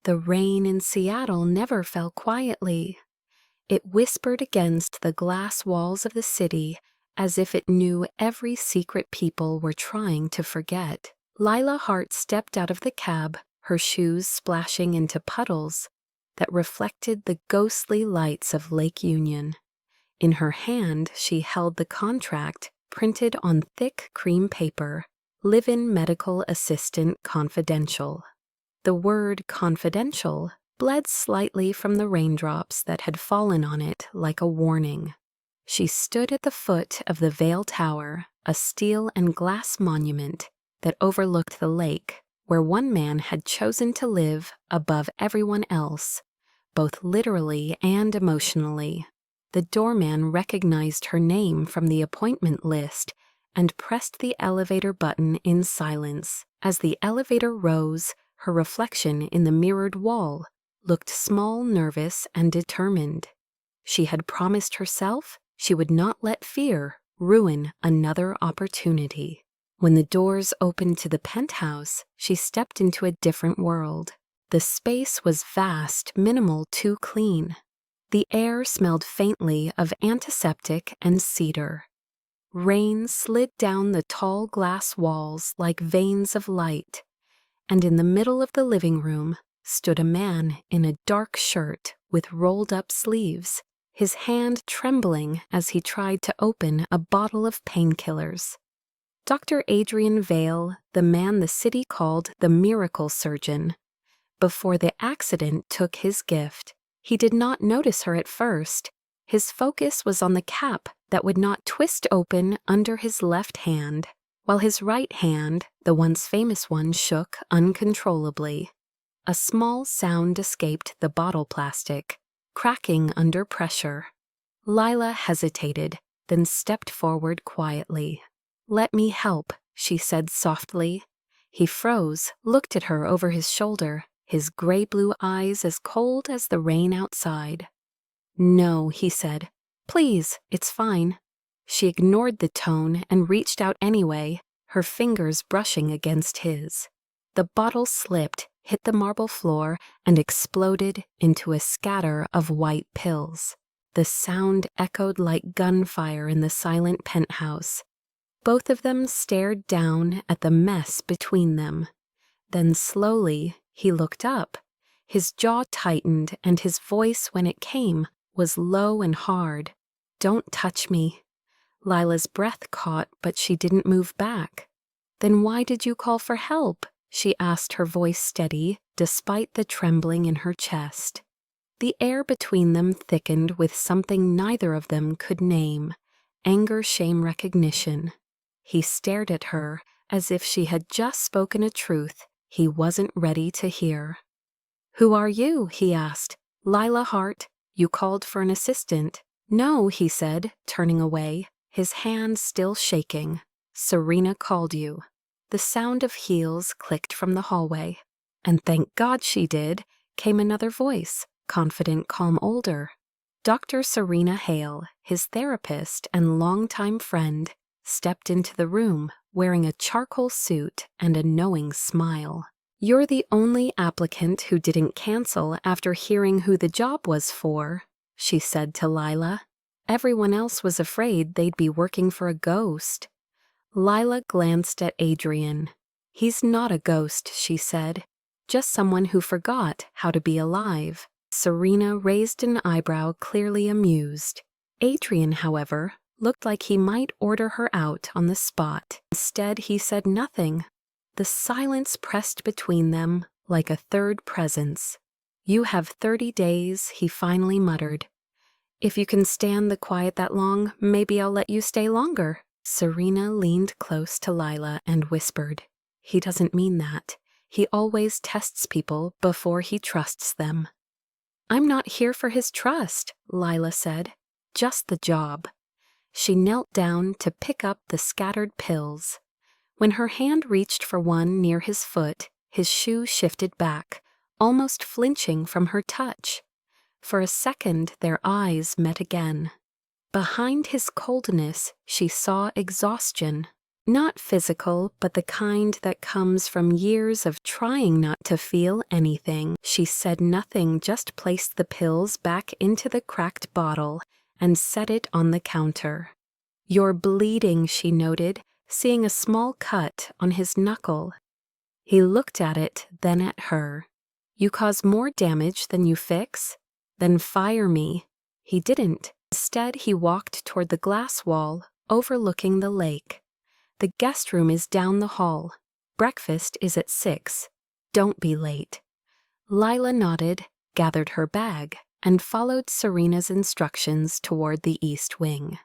The rain in Seattle never fell quietly. It whispered against the glass walls of the city as if it knew every secret people were trying to forget. Lila Hart stepped out of the cab, her shoes splashing into puddles that reflected the ghostly lights of Lake Union. In her hand, she held the contract printed on thick cream paper, Live-in Medical Assistant Confidential. The word confidential bled slightly from the raindrops that had fallen on it like a warning. She stood at the foot of the Vail Tower, a steel and glass monument that overlooked the lake, where one man had chosen to live above everyone else, both literally and emotionally. The doorman recognized her name from the appointment list and pressed the elevator button in silence. As the elevator rose, her reflection in the mirrored wall looked small, nervous, and determined. She had promised herself she would not let fear ruin another opportunity. When the doors opened to the penthouse, she stepped into a different world. The space was vast, minimal, too clean. The air smelled faintly of antiseptic and cedar. Rain slid down the tall glass walls like veins of light, and in the middle of the living room stood a man in a dark shirt with rolled-up sleeves, his hand trembling as he tried to open a bottle of painkillers. Dr. Adrian Vail, the man the city called the miracle surgeon. Before the accident took his gift, he did not notice her at first. His focus was on the cap that would not twist open under his left hand, while his right hand, the once famous one, shook uncontrollably. A small sound escaped the bottle plastic, cracking under pressure. Lila hesitated, then stepped forward quietly. "Let me help," she said softly. He froze, looked at her over his shoulder, his gray-blue eyes as cold as the rain outside. "No," he said. "Please, it's fine." She ignored the tone and reached out anyway, her fingers brushing against his. The bottle slipped, hit the marble floor, and exploded into a scatter of white pills. The sound echoed like gunfire in the silent penthouse. Both of them stared down at the mess between them. Then slowly, he looked up. His jaw tightened, and his voice, when it came, was low and hard. "Don't touch me." Lila's breath caught, but she didn't move back. "Then why did you call for help?" she asked, her voice steady, despite the trembling in her chest. The air between them thickened with something neither of them could name: anger, shame, recognition. He stared at her as if she had just spoken a truth he wasn't ready to hear. "Who are you?" he asked. "Lila Hart. You called for an assistant." "No," he said, turning away, his hand still shaking. "Serena called you." The sound of heels clicked from the hallway. "And thank God she did," came another voice, confident, calm, older. Dr. Serena Hale, his therapist and longtime friend, stepped into the room wearing a charcoal suit and a knowing smile. "You're the only applicant who didn't cancel after hearing who the job was for," she said to Lila. "Everyone else was afraid they'd be working for a ghost." Lila glanced at Adrian. "He's not a ghost," she said. "Just someone who forgot how to be alive." Serena raised an eyebrow, clearly amused. Adrian, however, looked like he might order her out on the spot. Instead, he said nothing. The silence pressed between them like a third presence. "You have 30 days, he finally muttered. "If you can stand the quiet that long, maybe I'll let you stay longer." Serena leaned close to Lila and whispered, "He doesn't mean that. He always tests people before he trusts them." "I'm not here for his trust," Lila said. "Just the job." She knelt down to pick up the scattered pills. When her hand reached for one near his foot, his shoe shifted back, almost flinching from her touch. For a second, their eyes met again. Behind his coldness, she saw exhaustion. Not physical, but the kind that comes from years of trying not to feel anything. She said nothing, just placed the pills back into the cracked bottle and set it on the counter. "You're bleeding," she noted, seeing a small cut on his knuckle. He looked at it, then at her. "You cause more damage than you fix? Then fire me." He didn't. Instead, he walked toward the glass wall, overlooking the lake. "The guest room is down the hall. Breakfast is at 6. Don't be late." Lila nodded, gathered her bag, and followed Serena's instructions toward the east wing.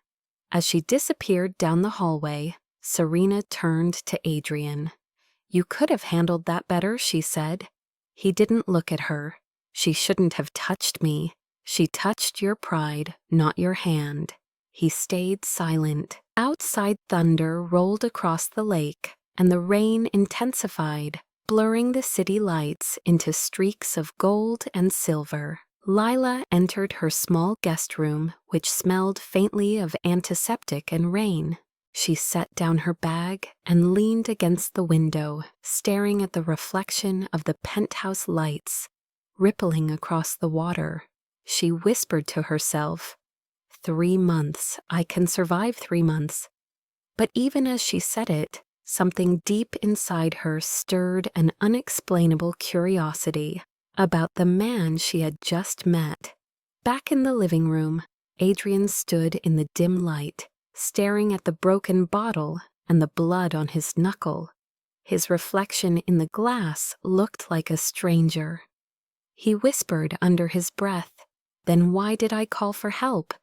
As she disappeared down the hallway, Serena turned to Adrian. "You could have handled that better," she said. He didn't look at her. "She shouldn't have touched me. She touched your pride, not your hand." He stayed silent. Outside, thunder rolled across the lake, and the rain intensified, blurring the city lights into streaks of gold and silver. Lila entered her small guest room, which smelled faintly of antiseptic and rain. She set down her bag and leaned against the window, staring at the reflection of the penthouse lights rippling across the water. She whispered to herself, 3 months, I can survive 3 months. But even as she said it, something deep inside her stirred an unexplainable curiosity about the man she had just met. Back in the living room, Adrian stood in the dim light, staring at the broken bottle and the blood on his knuckle. His reflection in the glass looked like a stranger. He whispered under his breath, "Then why did I call for help?"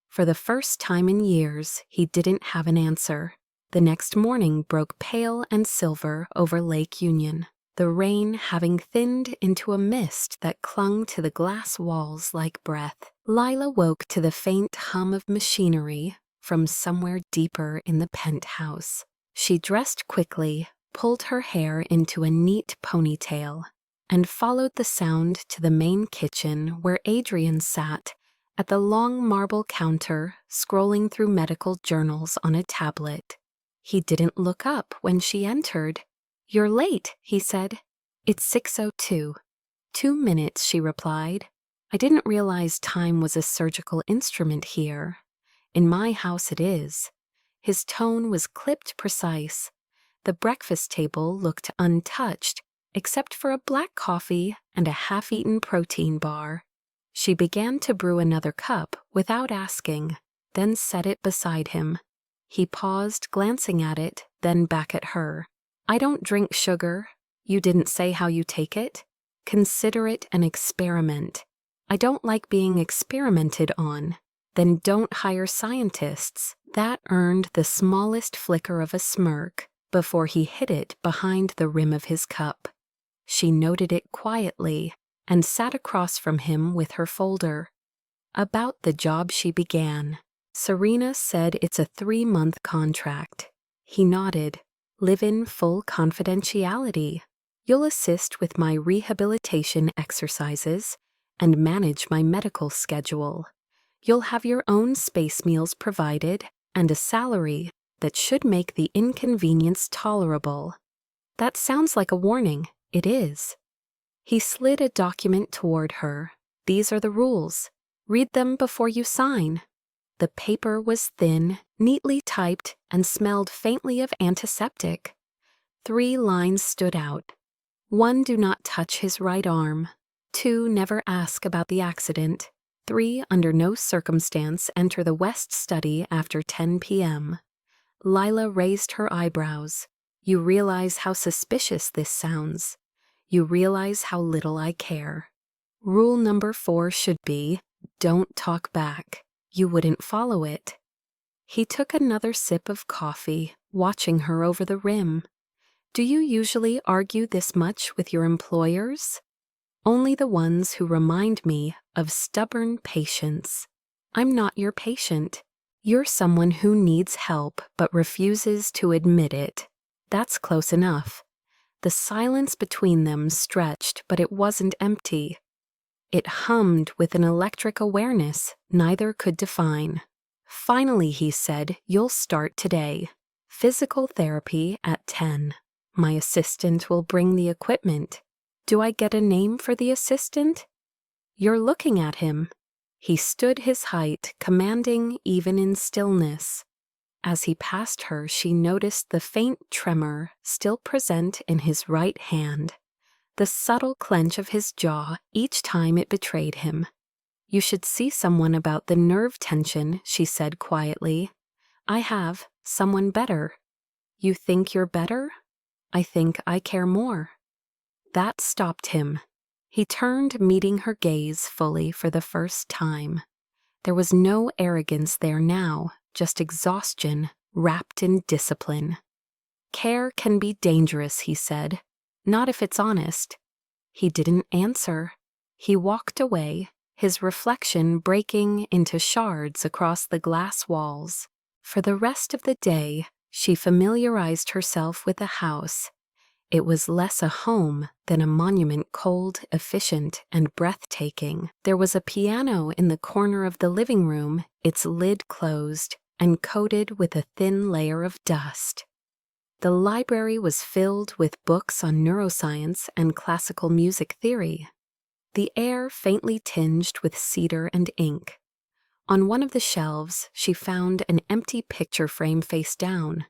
For the first time in years, he didn't have an answer. The next morning broke pale and silver over Lake Union, the rain having thinned into a mist that clung to the glass walls like breath. Lila woke to the faint hum of machinery from somewhere deeper in the penthouse. She dressed quickly, pulled her hair into a neat ponytail, and followed the sound to the main kitchen where Adrian sat at the long marble counter, scrolling through medical journals on a tablet. He didn't look up when she entered. "You're late," he said. "It's 6:02. 2 minutes," she replied. "I didn't realize time was a surgical instrument here. In my house it is." His tone was clipped precise. The breakfast table looked untouched, except for a black coffee and a half-eaten protein bar. She began to brew another cup without asking, then set it beside him. He paused, glancing at it, then back at her. "I don't drink sugar. You didn't say how you take it. Consider it an experiment." "I don't like being experimented on." "Then don't hire scientists." That earned the smallest flicker of a smirk before he hid it behind the rim of his cup. She noted it quietly and sat across from him with her folder. About the job she began. Serena said it's a 3-month contract. He nodded. "Live in full confidentiality. You'll assist with my rehabilitation exercises and manage my medical schedule. You'll have your own space meals provided and a salary that should make the inconvenience tolerable." That sounds like a warning. It is. He slid a document toward her. "These are the rules. Read them before you sign." The paper was thin, neatly typed, and smelled faintly of antiseptic. 3 lines stood out. 1. Do not touch his right arm. 2. Never ask about the accident. 3. Under no circumstance enter the West Study after 10 p.m. Lila raised her eyebrows. "You realize how suspicious this sounds. You realize how little I care. Rule number 4 should be, don't talk back. You wouldn't follow it." He took another sip of coffee, watching her over the rim. "Do you usually argue this much with your employers?" "Only the ones who remind me of stubborn patience." "I'm not your patient. You're someone who needs help but refuses to admit it." That's close enough. The silence between them stretched, but it wasn't empty. It hummed with an electric awareness neither could define. "Finally," he said, "you'll start today." Physical therapy at 10. My assistant will bring the equipment. Do I get a name for the assistant? You're looking at him. He stood his height, commanding even in stillness. As he passed her, she noticed the faint tremor still present in his right hand, the subtle clench of his jaw each time it betrayed him. You should see someone about the nerve tension, she said quietly. I have someone better. You think you're better? I think I care more. That stopped him. He turned, meeting her gaze fully for the first time. There was no arrogance there now, just exhaustion wrapped in discipline. Care can be dangerous, he said. Not if it's honest. He didn't answer. He walked away, his reflection breaking into shards across the glass walls. For the rest of the day, she familiarized herself with the house. It was less a home than a monument, cold, efficient, and breathtaking. There was a piano in the corner of the living room, its lid closed and coated with a thin layer of dust. The library was filled with books on neuroscience and classical music theory, the air faintly tinged with cedar and ink. On one of the shelves, she found an empty picture frame face down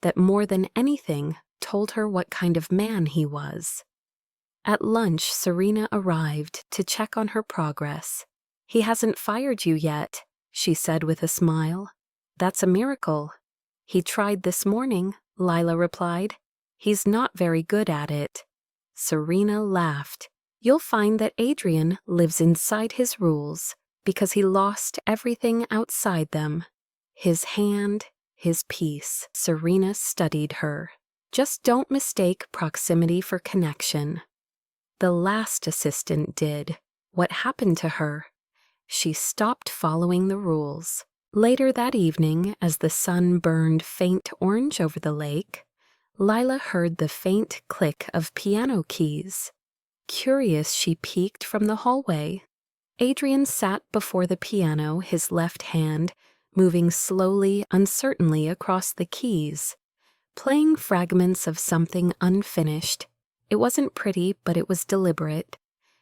that more than anything told her what kind of man he was. At lunch, Serena arrived to check on her progress. He hasn't fired you yet, she said with a smile. That's a miracle. He tried this morning, Lila replied. He's not very good at it. Serena laughed. You'll find that Adrian lives inside his rules because he lost everything outside them. His hand, his peace. Serena studied her. Just don't mistake proximity for connection. The last assistant did. What happened to her? She stopped following the rules. Later that evening, as the sun burned faint orange over the lake, Lila heard the faint click of piano keys. Curious, she peeked from the hallway. Adrian sat before the piano, his left hand moving slowly, uncertainly across the keys, playing fragments of something unfinished. It wasn't pretty, but it was deliberate.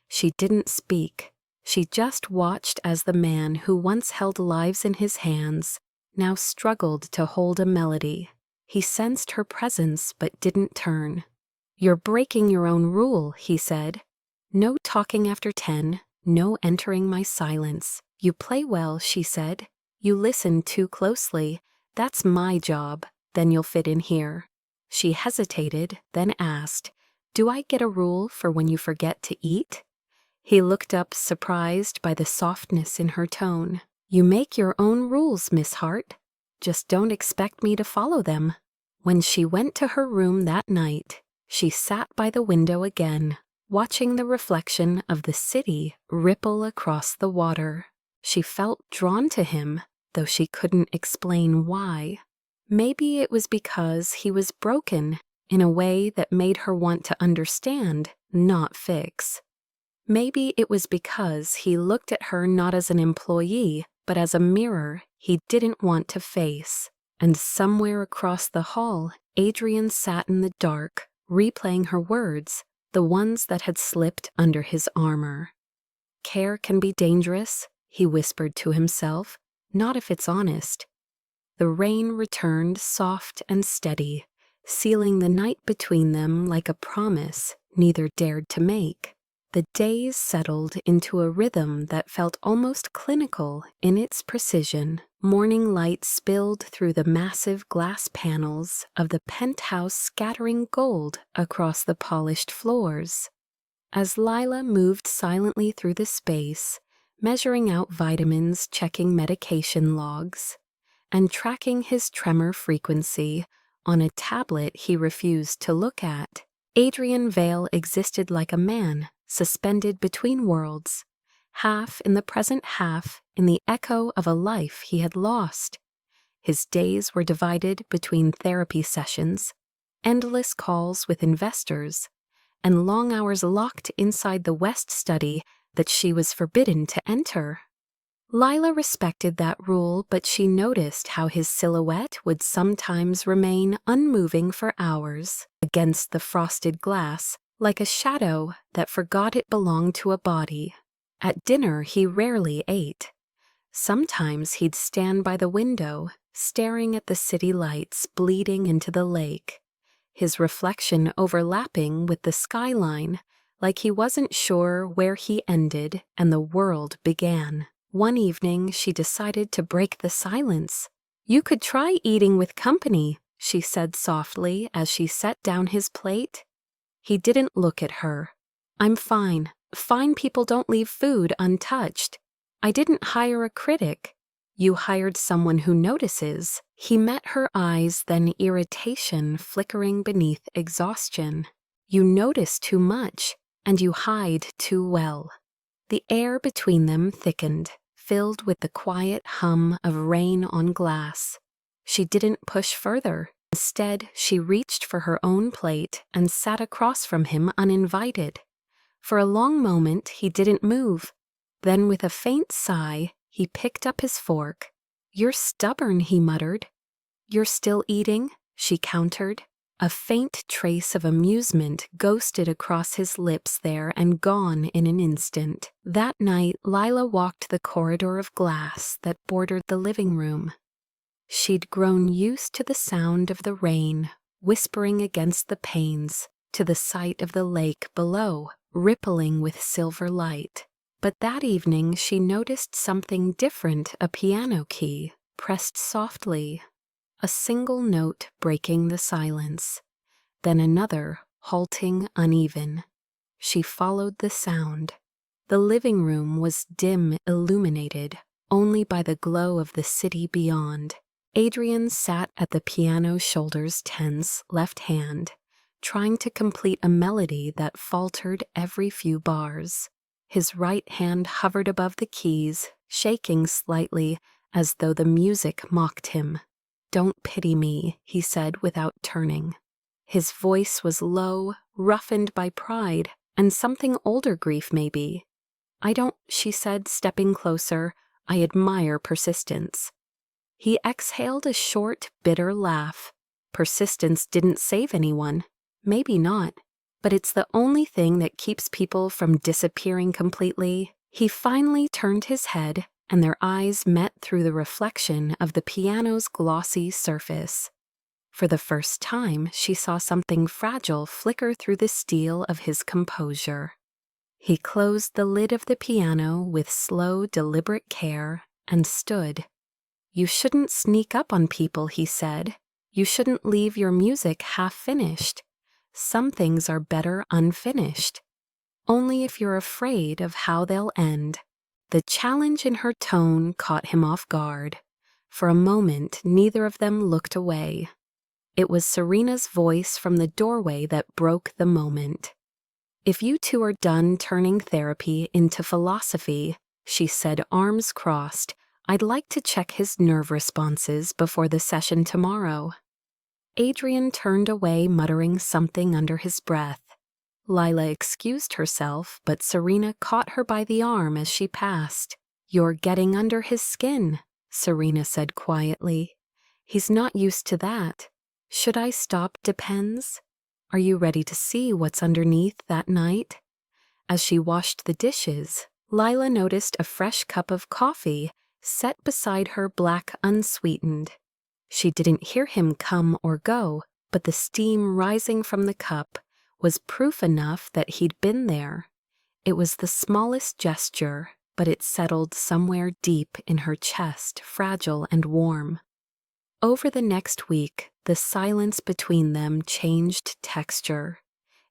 She didn't speak. She just watched as the man who once held lives in his hands now struggled to hold a melody. He sensed her presence but didn't turn. You're breaking your own rule, he said. No talking after 10, no entering my silence. You play well, she said. You listen too closely. That's my job. Then you'll fit in here. She hesitated, then asked, Do I get a rule for when you forget to eat? He looked up, surprised by the softness in her tone. You make your own rules, Miss Hart. Just don't expect me to follow them. When she went to her room that night, she sat by the window again, watching the reflection of the city ripple across the water. She felt drawn to him, though she couldn't explain why. Maybe it was because he was broken in a way that made her want to understand, not fix. Maybe it was because he looked at her not as an employee, but as a mirror he didn't want to face. And somewhere across the hall, Adrian sat in the dark, replaying her words, the ones that had slipped under his armor. Care can be dangerous, he whispered to himself, not if it's honest. The rain returned soft and steady, sealing the night between them like a promise neither dared to make. The days settled into a rhythm that felt almost clinical in its precision. Morning light spilled through the massive glass panels of the penthouse, scattering gold across the polished floors. As Lila moved silently through the space, measuring out vitamins, checking medication logs, and tracking his tremor frequency on a tablet he refused to look at, Adrian Vale existed like a man suspended between worlds, half in the present, half in the echo of a life he had lost. His days were divided between therapy sessions, endless calls with investors, and long hours locked inside the West study that she was forbidden to enter. Lila respected that rule, but she noticed how his silhouette would sometimes remain unmoving for hours against the frosted glass, like a shadow that forgot it belonged to a body. At dinner, he rarely ate. Sometimes he'd stand by the window, staring at the city lights bleeding into the lake, his reflection overlapping with the skyline, like he wasn't sure where he ended and the world began. One evening, she decided to break the silence. "You could try eating with company," she said softly as she set down his plate. He didn't look at her. "I'm fine. Fine people don't leave food untouched. I didn't hire a critic." "You hired someone who notices." He met her eyes, then irritation flickering beneath exhaustion. "You notice too much, and you hide too well." The air between them thickened, filled with the quiet hum of rain on glass. She didn't push further. Instead, she reached for her own plate and sat across from him uninvited. For a long moment, he didn't move. Then, with a faint sigh, he picked up his fork. "You're stubborn," he muttered. "You're still eating?" she countered. A faint trace of amusement ghosted across his lips there and gone in an instant. That night, Lila walked the corridor of glass that bordered the living room. She'd grown used to the sound of the rain, whispering against the panes, to the sight of the lake below, rippling with silver light. But that evening she noticed something different, a piano key, pressed softly. A single note breaking the silence, then another, halting uneven. She followed the sound. The living room was dim, illuminated only by the glow of the city beyond. Adrian sat at the piano, shoulders tense, left hand, trying to complete a melody that faltered every few bars. His right hand hovered above the keys, shaking slightly as though the music mocked him. "Don't pity me," he said without turning. His voice was low, roughened by pride, and something older grief maybe. "I don't," she said, stepping closer. "I admire persistence." He exhaled a short, bitter laugh. Persistence didn't save anyone. Maybe not. But it's the only thing that keeps people from disappearing completely. He finally turned his head, and their eyes met through the reflection of the piano's glossy surface. For the first time, she saw something fragile flicker through the steel of his composure. He closed the lid of the piano with slow, deliberate care and stood. "You shouldn't sneak up on people," he said. "You shouldn't leave your music half-finished. Some things are better unfinished. Only if you're afraid of how they'll end." The challenge in her tone caught him off guard. For a moment, neither of them looked away. It was Serena's voice from the doorway that broke the moment. "If you two are done turning therapy into philosophy," she said, arms crossed, "I'd like to check his nerve responses before the session tomorrow." Adrian turned away, muttering something under his breath. Lila excused herself, but Serena caught her by the arm as she passed. "You're getting under his skin," Serena said quietly. "He's not used to that. Should I stop depends. Are you ready to see what's underneath that night?" As she washed the dishes, Lila noticed a fresh cup of coffee set beside her, black unsweetened. She didn't hear him come or go, but the steam rising from the cup was proof enough that he'd been there. It was the smallest gesture, but it settled somewhere deep in her chest, fragile and warm. Over the next week, the silence between them changed texture.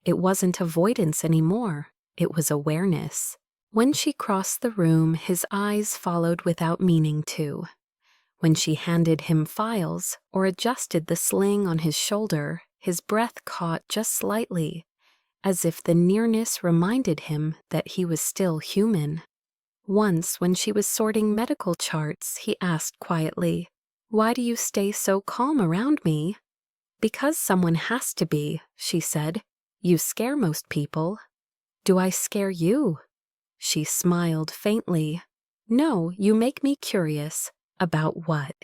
It wasn't avoidance anymore, it was awareness. When she crossed the room, his eyes followed without meaning to. When she handed him files or adjusted the sling on his shoulder, his breath caught just slightly, as if the nearness reminded him that he was still human. Once, when she was sorting medical charts, he asked quietly, "Why do you stay so calm around me?" "Because someone has to be," she said. "You scare most people." "Do I scare you?" She smiled faintly. No, you make me curious. About what?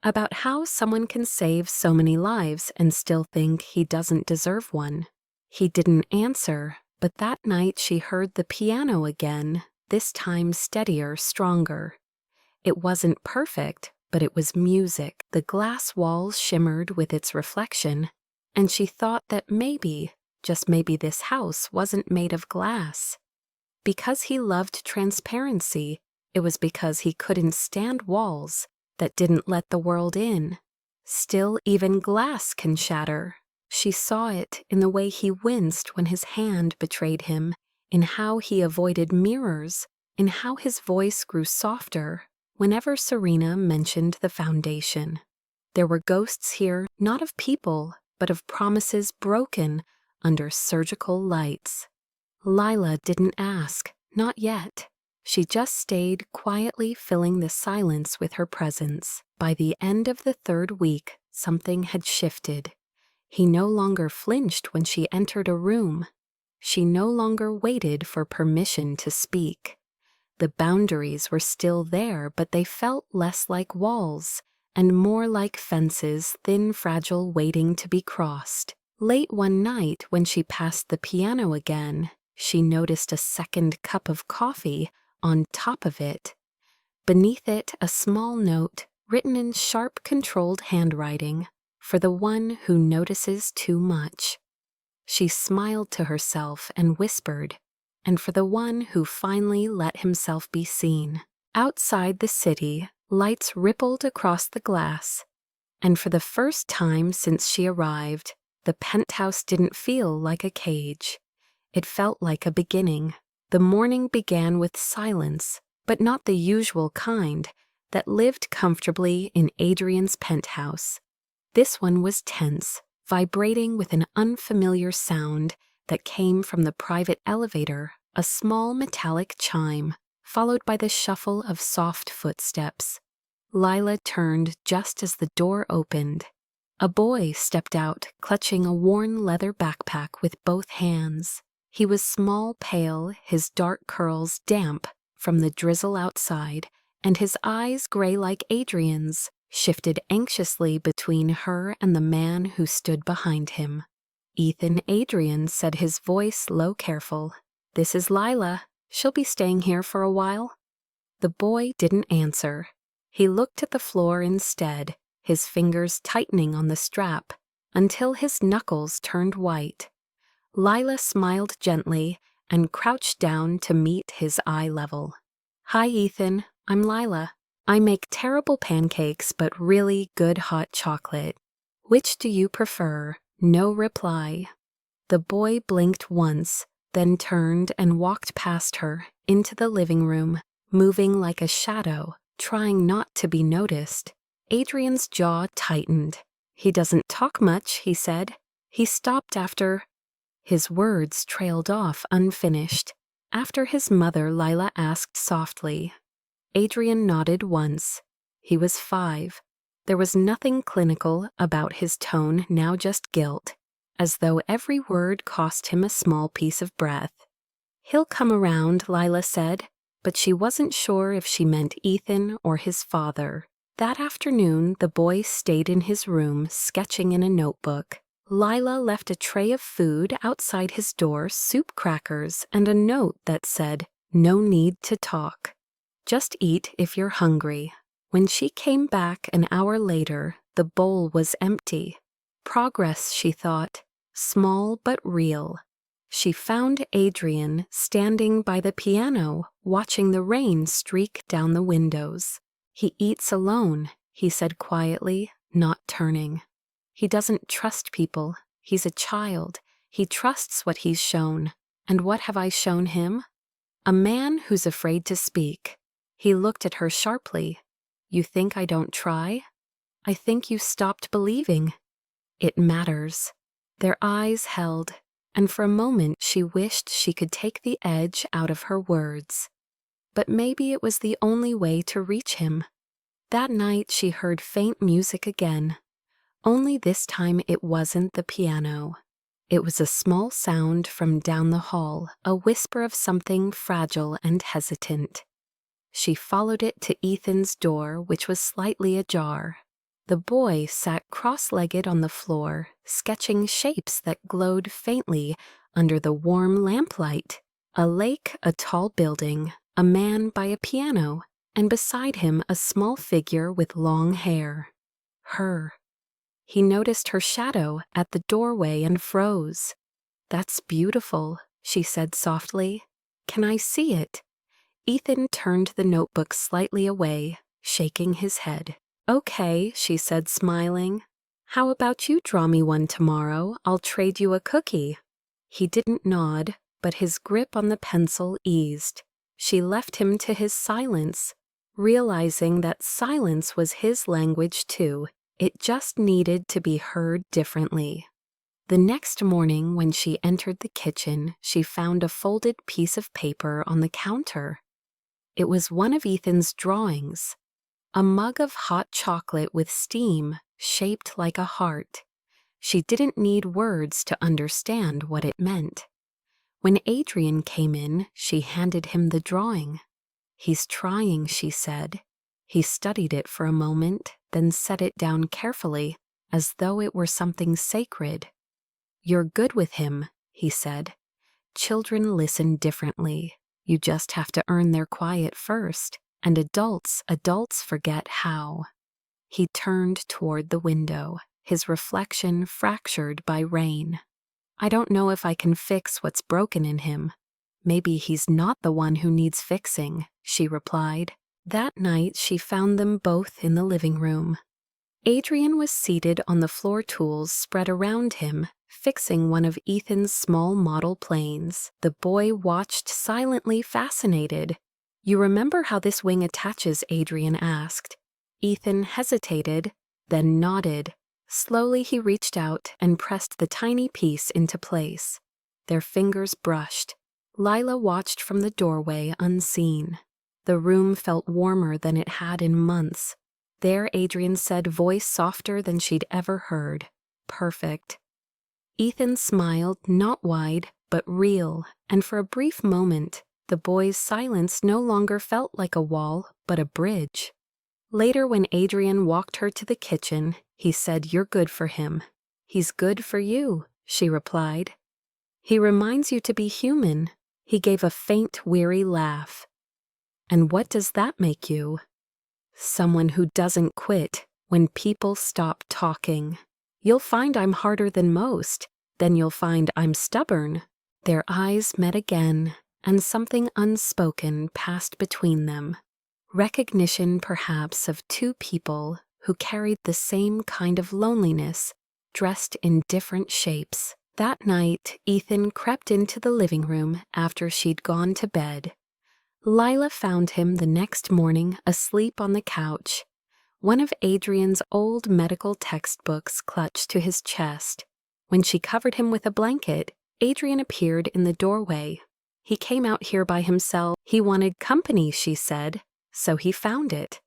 About how someone can save so many lives and still think he doesn't deserve one. He didn't answer, but that night she heard the piano again, this time steadier, stronger. It wasn't perfect, but it was music. The glass walls shimmered with its reflection, and she thought that maybe, just maybe, this house wasn't made of glass. Because he loved transparency, it was because he couldn't stand walls that didn't let the world in. Still, even glass can shatter. She saw it in the way he winced when his hand betrayed him, in how he avoided mirrors, in how his voice grew softer whenever Serena mentioned the foundation. There were ghosts here, not of people, but of promises broken under surgical lights. Lila didn't ask, not yet. She just stayed quietly filling the silence with her presence. By the end of the third week, something had shifted. He no longer flinched when she entered a room. She no longer waited for permission to speak. The boundaries were still there, but they felt less like walls and more like fences, thin, fragile, waiting to be crossed. Late one night, when she passed the piano again, she noticed a second cup of coffee on top of it. Beneath it, a small note, written in sharp, controlled handwriting, for the one who notices too much. She smiled to herself and whispered, and for the one who finally let himself be seen. Outside the city, lights rippled across the glass, and for the first time since she arrived, the penthouse didn't feel like a cage. It felt like a beginning. The morning began with silence, but not the usual kind that lived comfortably in Adrian's penthouse. This one was tense, vibrating with an unfamiliar sound that came from the private elevator, a small metallic chime, followed by the shuffle of soft footsteps. Lila turned just as the door opened. A boy stepped out, clutching a worn leather backpack with both hands. He was small, pale, his dark curls damp from the drizzle outside, and his eyes, gray like Adrian's, shifted anxiously between her and the man who stood behind him. "Ethan." Adrian said, his voice low, careful. "This is Lila. She'll be staying here for a while." The boy didn't answer. He looked at the floor instead, his fingers tightening on the strap, until his knuckles turned white. Lila smiled gently and crouched down to meet his eye level. "Hi, Ethan. I'm Lila. I make terrible pancakes but really good hot chocolate. Which do you prefer?" No reply. The boy blinked once, then turned and walked past her into the living room, moving like a shadow, trying not to be noticed. Adrian's jaw tightened. "He doesn't talk much," he said. He stopped after... His words trailed off unfinished. After his mother, Lila asked softly. Adrian nodded once. He was 5. There was nothing clinical about his tone, now just guilt, as though every word cost him a small piece of breath. "He'll come around," Lila said, but she wasn't sure if she meant Ethan or his father. That afternoon, the boy stayed in his room, sketching in a notebook. Lila left a tray of food outside his door, soup, crackers, and a note that said, "No need to talk. Just eat if you're hungry." When she came back an hour later, the bowl was empty. Progress, she thought, small but real. She found Adrian standing by the piano, watching the rain streak down the windows. "He eats alone," he said quietly, not turning. "He doesn't trust people. He's a child. He trusts what he's shown. And what have I shown him? A man who's afraid to speak." He looked at her sharply. "You think I don't try? I think you stopped believing. It matters." Their eyes held, and for a moment she wished she could take the edge out of her words. But maybe it was the only way to reach him. That night she heard faint music again. Only this time it wasn't the piano. It was a small sound from down the hall, a whisper of something fragile and hesitant. She followed it to Ethan's door, which was slightly ajar. The boy sat cross-legged on the floor, sketching shapes that glowed faintly under the warm lamplight. A lake, a tall building, a man by a piano, and beside him a small figure with long hair. Her. He noticed her shadow at the doorway and froze. "That's beautiful," she said softly. "Can I see it?" Ethan turned the notebook slightly away, shaking his head. "Okay," she said, smiling. "How about you draw me one tomorrow? I'll trade you a cookie." He didn't nod, but his grip on the pencil eased. She left him to his silence, realizing that silence was his language too. It just needed to be heard differently. The next morning, when she entered the kitchen, she found a folded piece of paper on the counter. It was one of Ethan's drawings. A mug of hot chocolate with steam, shaped like a heart. She didn't need words to understand what it meant. When Adrian came in, she handed him the drawing. "He's trying," she said. He studied it for a moment, then set it down carefully, as though it were something sacred. "You're good with him," he said. "Children listen differently. You just have to earn their quiet first, and adults forget how." He turned toward the window, his reflection fractured by rain. "I don't know if I can fix what's broken in him. Maybe he's not the one who needs fixing," she replied. That night she found them both in the living room. Adrian was seated on the floor tools spread around him, fixing one of Ethan's small model planes. The boy watched silently, fascinated. "You remember how this wing attaches?" Adrian asked. Ethan hesitated, then nodded. Slowly he reached out and pressed the tiny piece into place. Their fingers brushed. Lila watched from the doorway unseen. The room felt warmer than it had in months. There, Adrian said, voice softer than she'd ever heard. "Perfect." Ethan smiled, not wide, but real, and for a brief moment, the boy's silence no longer felt like a wall, but a bridge. Later, when Adrian walked her to the kitchen, he said, "You're good for him." "He's good for you," she replied. "He reminds you to be human." He gave a faint, weary laugh. "And what does that make you?" "Someone who doesn't quit when people stop talking. You'll find I'm harder than most. Then you'll find I'm stubborn." Their eyes met again, and something unspoken passed between them. Recognition, perhaps, of two people who carried the same kind of loneliness, dressed in different shapes. That night, Ethan crept into the living room after she'd gone to bed. Lila found him the next morning asleep on the couch, one of Adrian's old medical textbooks clutched to his chest. When she covered him with a blanket, Adrian appeared in the doorway. "He came out here by himself. He wanted company," she said, "so he found it."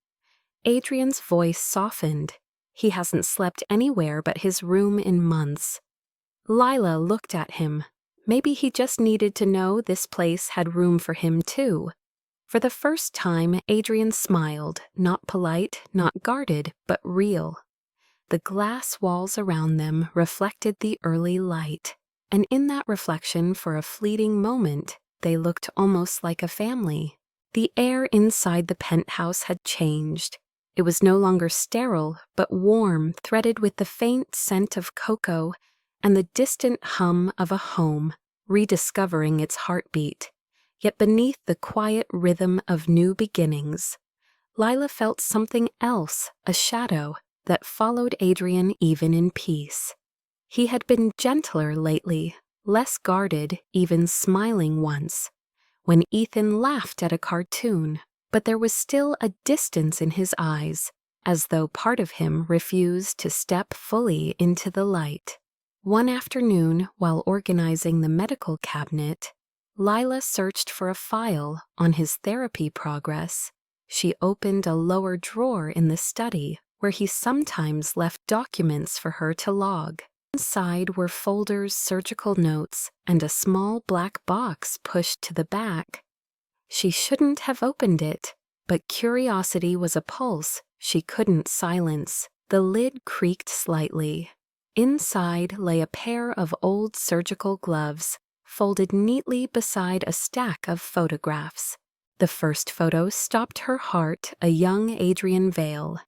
Adrian's voice softened. "He hasn't slept anywhere but his room in months." Lila looked at him. Maybe he just needed to know this place had room for him too. For the first time, Adrian smiled, not polite, not guarded, but real. The glass walls around them reflected the early light, and in that reflection, for a fleeting moment, they looked almost like a family. The air inside the penthouse had changed. It was no longer sterile, but warm, threaded with the faint scent of cocoa and the distant hum of a home, rediscovering its heartbeat. Yet beneath the quiet rhythm of new beginnings, Lila felt something else, a shadow, that followed Adrian even in peace. He had been gentler lately, less guarded, even smiling once, when Ethan laughed at a cartoon, but there was still a distance in his eyes, as though part of him refused to step fully into the light. One afternoon, while organizing the medical cabinet, Lila searched for a file on his therapy progress. She opened a lower drawer in the study where he sometimes left documents for her to log. Inside were folders, surgical notes, and a small black box pushed to the back. She shouldn't have opened it. But curiosity was a pulse she couldn't silence. The lid creaked slightly. Inside lay a pair of old surgical gloves, folded neatly beside a stack of photographs. The first photo stopped her heart, a young Adrian Vale,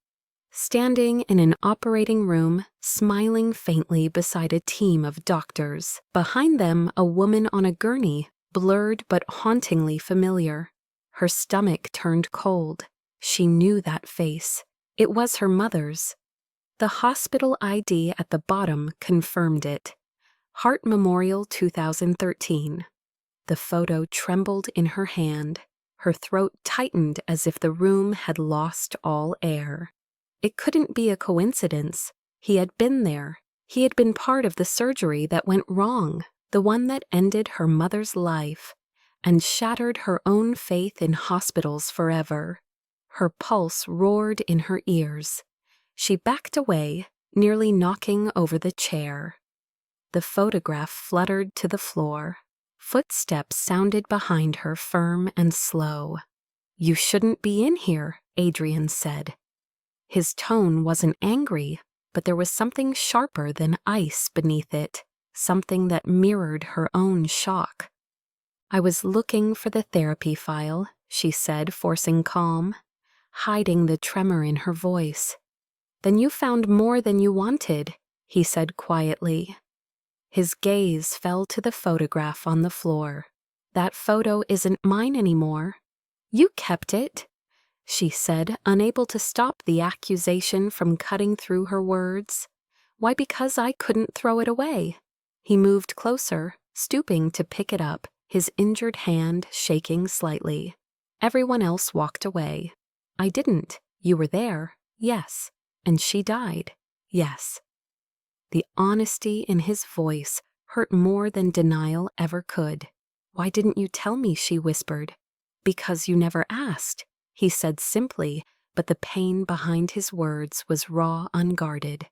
standing in an operating room, smiling faintly beside a team of doctors. Behind them, a woman on a gurney, blurred but hauntingly familiar. Her stomach turned cold. She knew that face. It was her mother's. The hospital ID at the bottom confirmed it. Heart Memorial 2013. The photo trembled in her hand. Her throat tightened as if the room had lost all air. It couldn't be a coincidence. He had been there. He had been part of the surgery that went wrong, the one that ended her mother's life and shattered her own faith in hospitals forever. Her pulse roared in her ears. She backed away, nearly knocking over the chair. The photograph fluttered to the floor. Footsteps sounded behind her, firm and slow. "You shouldn't be in here," Adrian said. His tone wasn't angry, but there was something sharper than ice beneath it, something that mirrored her own shock. "I was looking for the therapy file," she said, forcing calm, hiding the tremor in her voice. "Then you found more than you wanted," he said quietly. His gaze fell to the photograph on the floor. "That photo isn't mine anymore." "You kept it," she said, unable to stop the accusation from cutting through her words. "Why, because I couldn't throw it away." He moved closer, stooping to pick it up, his injured hand shaking slightly. Everyone else walked away. "I didn't. You were there." "Yes." "And she died." "Yes." The honesty in his voice hurt more than denial ever could. "Why didn't you tell me?" she whispered. "Because you never asked," he said simply, but the pain behind his words was raw, unguarded.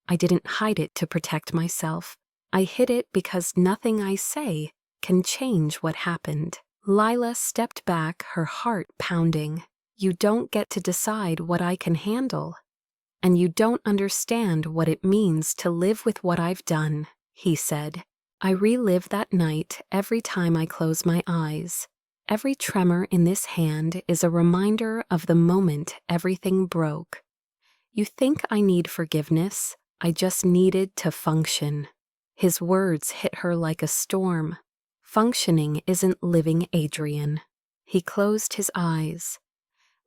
"I didn't hide it to protect myself. I hid it because nothing I say can change what happened." Lila stepped back, her heart pounding. "You don't get to decide what I can handle. And you don't understand what it means to live with what I've done," he said. "I relive that night every time I close my eyes. Every tremor in this hand is a reminder of the moment everything broke. You think I need forgiveness? I just needed to function." His words hit her like a storm. Functioning isn't living, Adrian. He closed his eyes.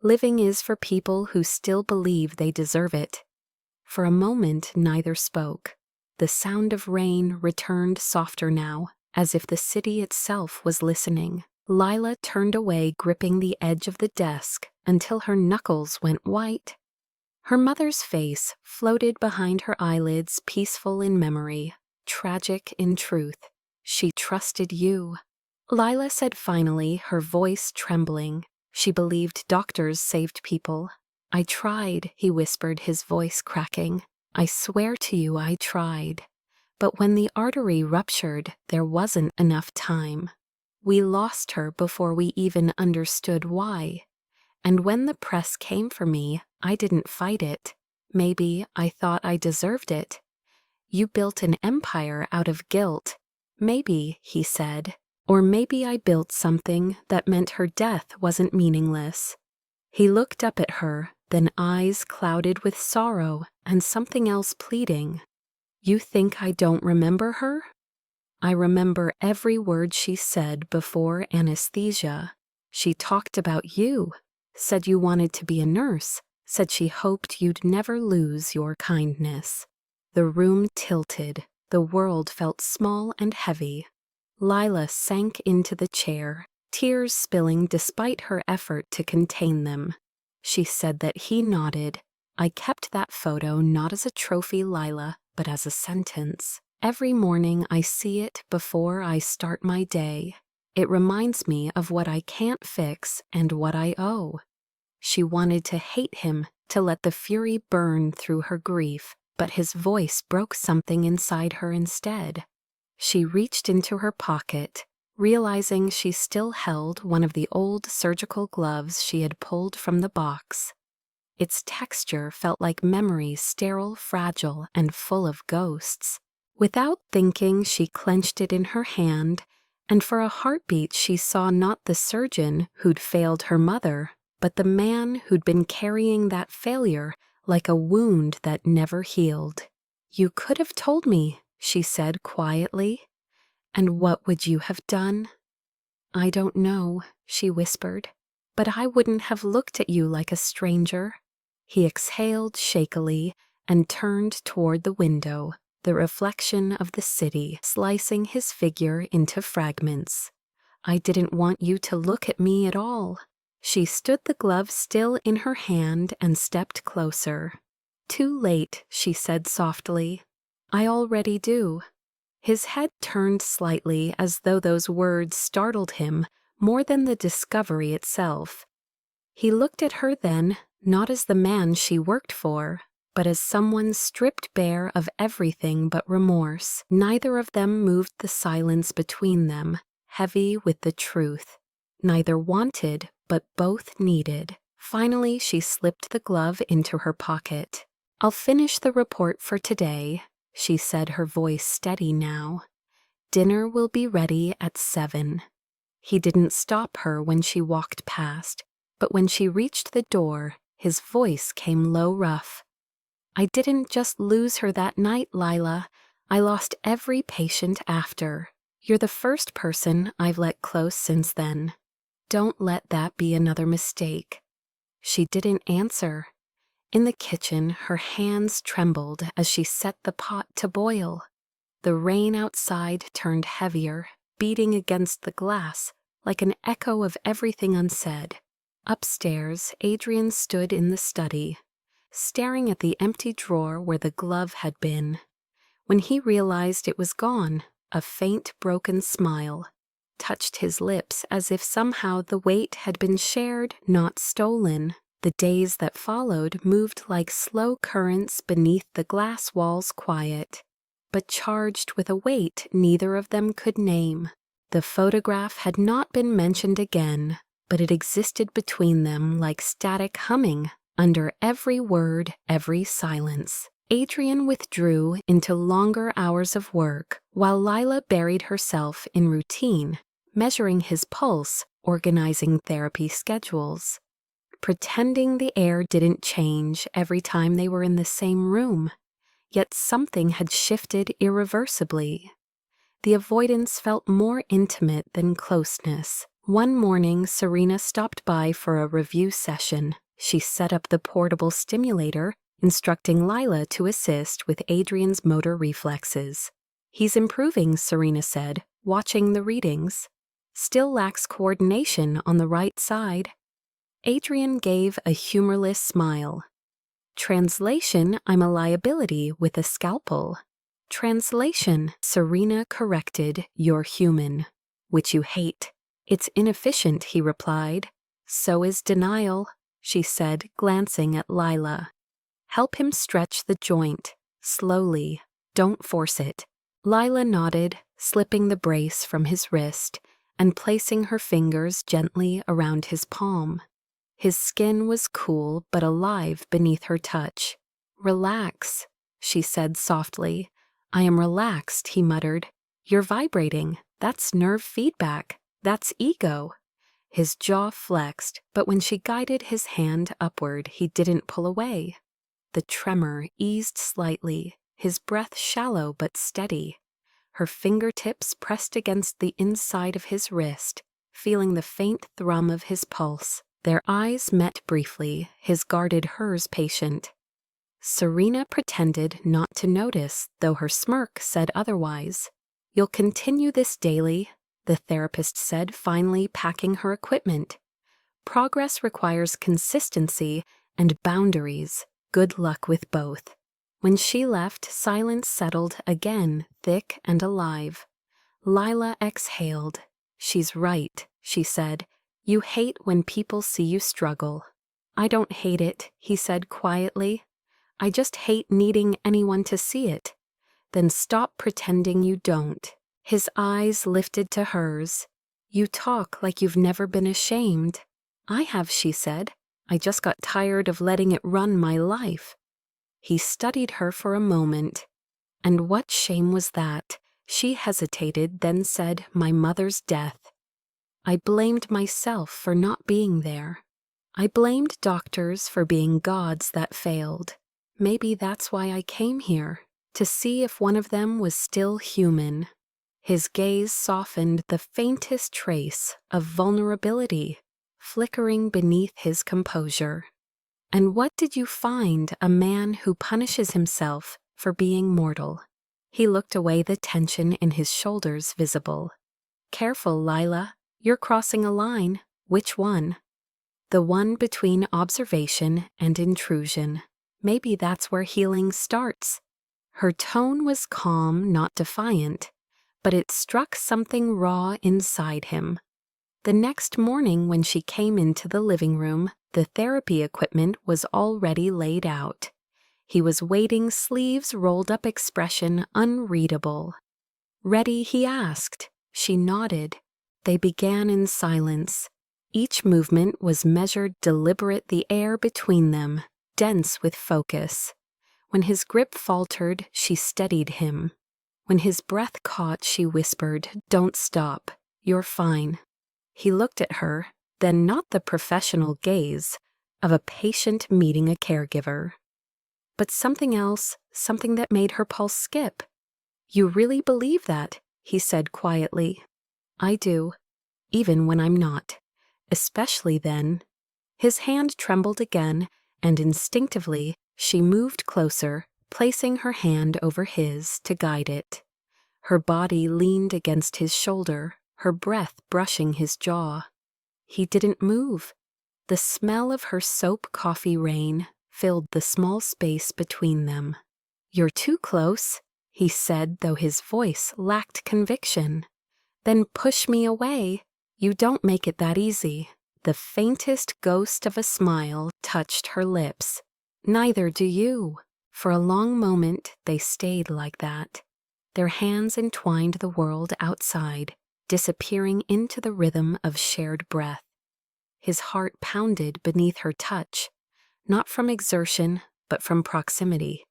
Living is for people who still believe they deserve it. For a moment, neither spoke. The sound of rain returned softer now, as if the city itself was listening. Lila turned away, gripping the edge of the desk until her knuckles went white. Her mother's face floated behind her eyelids, peaceful in memory, tragic in truth. "She trusted you," Lila said finally, her voice trembling. "She believed doctors saved people." "I tried," he whispered, his voice cracking. "I swear to you I tried. But when the artery ruptured, there wasn't enough time. We lost her before we even understood why. And when the press came for me, I didn't fight it. Maybe I thought I deserved it. You built an empire out of guilt." "Maybe," he said. "Or maybe I built something that meant her death wasn't meaningless." He looked up at her, then eyes clouded with sorrow and something else pleading. "You think I don't remember her? I remember every word she said before anesthesia. She talked about you, said you wanted to be a nurse, said she hoped you'd never lose your kindness." The room tilted. The world felt small and heavy. Lila sank into the chair, tears spilling despite her effort to contain them. She said that he nodded. "I kept that photo not as a trophy, Lila, but as a sentence. Every morning I see it before I start my day. It reminds me of what I can't fix and what I owe." She wanted to hate him, to let the fury burn through her grief, but his voice broke something inside her instead. She reached into her pocket, realizing she still held one of the old surgical gloves she had pulled from the box. Its texture felt like memory, sterile, fragile, and full of ghosts. Without thinking, she clenched it in her hand, and for a heartbeat she saw not the surgeon who'd failed her mother, but the man who'd been carrying that failure like a wound that never healed. "You could have told me," she said quietly. "And what would you have done?" "I don't know," she whispered, "but I wouldn't have looked at you like a stranger." He exhaled shakily and turned toward the window, the reflection of the city slicing his figure into fragments. "I didn't want you to look at me at all." She stood the glove still in her hand and stepped closer. "Too late," she said softly. "I already do." His head turned slightly as though those words startled him more than the discovery itself. He looked at her then, not as the man she worked for, but as someone stripped bare of everything but remorse. Neither of them moved the silence between them, heavy with the truth. Neither wanted, but both needed. Finally, she slipped the glove into her pocket. "I'll finish the report for today," she said, her voice steady now. "Dinner will be ready at 7. He didn't stop her when she walked past, but when she reached the door, his voice came low, rough. "I didn't just lose her that night, Lila. I lost every patient after. You're the first person I've let close since then. Don't let that be another mistake." She didn't answer. In the kitchen, her hands trembled as she set the pot to boil. The rain outside turned heavier, beating against the glass like an echo of everything unsaid. Upstairs, Adrian stood in the study, staring at the empty drawer where the glove had been. When he realized it was gone, a faint, broken smile touched his lips as if somehow the weight had been shared, not stolen. The days that followed moved like slow currents beneath the glass walls, quiet, but charged with a weight neither of them could name. The photograph had not been mentioned again, but it existed between them like static humming, under every word, every silence. Adrian withdrew into longer hours of work, while Lila buried herself in routine, measuring his pulse, organizing therapy schedules, pretending the air didn't change every time they were in the same room. Yet something had shifted irreversibly. The avoidance felt more intimate than closeness. One morning, Serena stopped by for a review session. She set up the portable stimulator, instructing Lila to assist with Adrian's motor reflexes. "He's improving," Serena said, watching the readings. "Still lacks coordination on the right side." Adrian gave a humorless smile. "Translation, I'm a liability with a scalpel." "Translation," Serena corrected, "you're human, which you hate." "It's inefficient," he replied. "So is denial," she said, glancing at Lila. "Help him stretch the joint, slowly. Don't force it." Lila nodded, slipping the brace from his wrist and placing her fingers gently around his palm. His skin was cool but alive beneath her touch. "Relax," she said softly. "I am relaxed," he muttered. "You're vibrating. That's nerve feedback. That's ego." His jaw flexed, but when she guided his hand upward, he didn't pull away. The tremor eased slightly, his breath shallow but steady. Her fingertips pressed against the inside of his wrist, feeling the faint thrum of his pulse. Their eyes met briefly, his guarded, hers patient. Serena pretended not to notice, though her smirk said otherwise. "You'll continue this daily," the therapist said, finally packing her equipment. "Progress requires consistency and boundaries. Good luck with both." When she left, silence settled again, thick and alive. Lila exhaled. "She's right," she said. "You hate when people see you struggle." "I don't hate it," he said quietly. "I just hate needing anyone to see it." "Then stop pretending you don't." His eyes lifted to hers. "You talk like you've never been ashamed." "I have," she said. "I just got tired of letting it run my life." He studied her for a moment. "And what shame was that?" She hesitated, then said, "My mother's death. I blamed myself for not being there. I blamed doctors for being gods that failed. Maybe that's why I came here, to see if one of them was still human." His gaze softened, the faintest trace of vulnerability flickering beneath his composure. "And what did you find, a man who punishes himself for being mortal?" He looked away, the tension in his shoulders visible. "Careful, Lila. You're crossing a line." "Which one?" "The one between observation and intrusion. Maybe that's where healing starts." Her tone was calm, not defiant, but it struck something raw inside him. The next morning when she came into the living room, the therapy equipment was already laid out. He was waiting, sleeves rolled up, expression unreadable. "Ready?" he asked. She nodded. They began in silence. Each movement was measured, deliberate, the air between them, dense with focus. When his grip faltered, she steadied him. When his breath caught, she whispered, "Don't stop. You're fine." He looked at her, then not the professional gaze of a patient meeting a caregiver, but something else, something that made her pulse skip. "You really believe that?" he said quietly. "I do, even when I'm not. Especially then." His hand trembled again, and instinctively she moved closer, placing her hand over his to guide it. Her body leaned against his shoulder, her breath brushing his jaw. He didn't move. The smell of her soap coffee rain filled the small space between them. "You're too close," he said, though his voice lacked conviction. "Then push me away. You don't make it that easy." The faintest ghost of a smile touched her lips. "Neither do you." For a long moment they stayed like that. Their hands entwined the world outside, disappearing into the rhythm of shared breath. His heart pounded beneath her touch, not from exertion, but from proximity.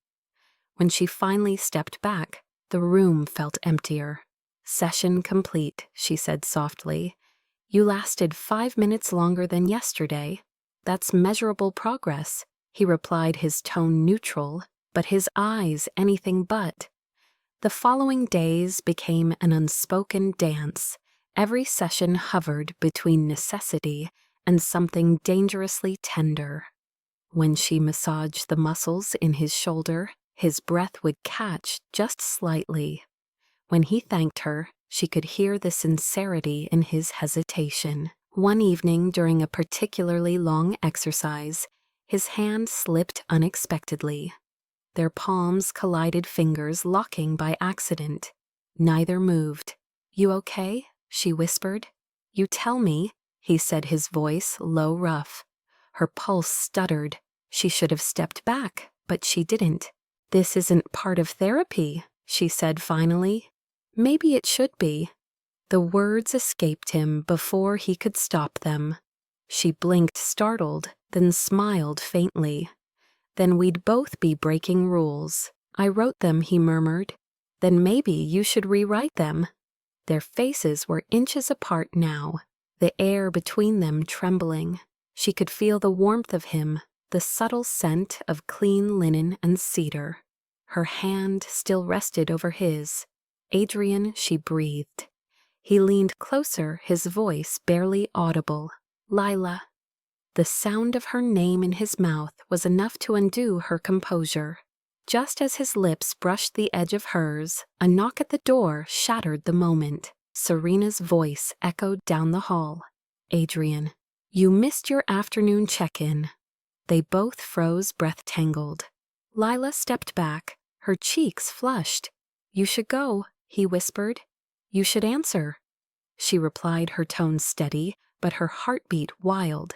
When she finally stepped back, the room felt emptier. "Session complete," she said softly. "You lasted 5 minutes longer than yesterday. That's measurable progress," he replied, his tone neutral, but his eyes anything but. The following days became an unspoken dance. Every session hovered between necessity and something dangerously tender. When she massaged the muscles in his shoulder, his breath would catch just slightly. When he thanked her, she could hear the sincerity in his hesitation. One evening during a particularly long exercise, his hand slipped unexpectedly. Their palms collided, fingers locking by accident. Neither moved. "You okay?" she whispered. "You tell me," he said, his voice low, rough. Her pulse stuttered. She should have stepped back, but she didn't. "This isn't part of therapy," she said finally. "Maybe it should be." The words escaped him before he could stop them. She blinked, startled, then smiled faintly. "Then we'd both be breaking rules." "I wrote them," he murmured. "Then maybe you should rewrite them." Their faces were inches apart now, the air between them trembling. She could feel the warmth of him, the subtle scent of clean linen and cedar. Her hand still rested over his. "Adrian," she breathed. He leaned closer, his voice barely audible. "Lila." The sound of her name in his mouth was enough to undo her composure. Just as his lips brushed the edge of hers, a knock at the door shattered the moment. Serena's voice echoed down the hall. "Adrian, you missed your afternoon check-in." They both froze, breath tangled. Lila stepped back, her cheeks flushed. "You should go," he whispered. "You should answer." She replied, her tone steady, but her heartbeat wild.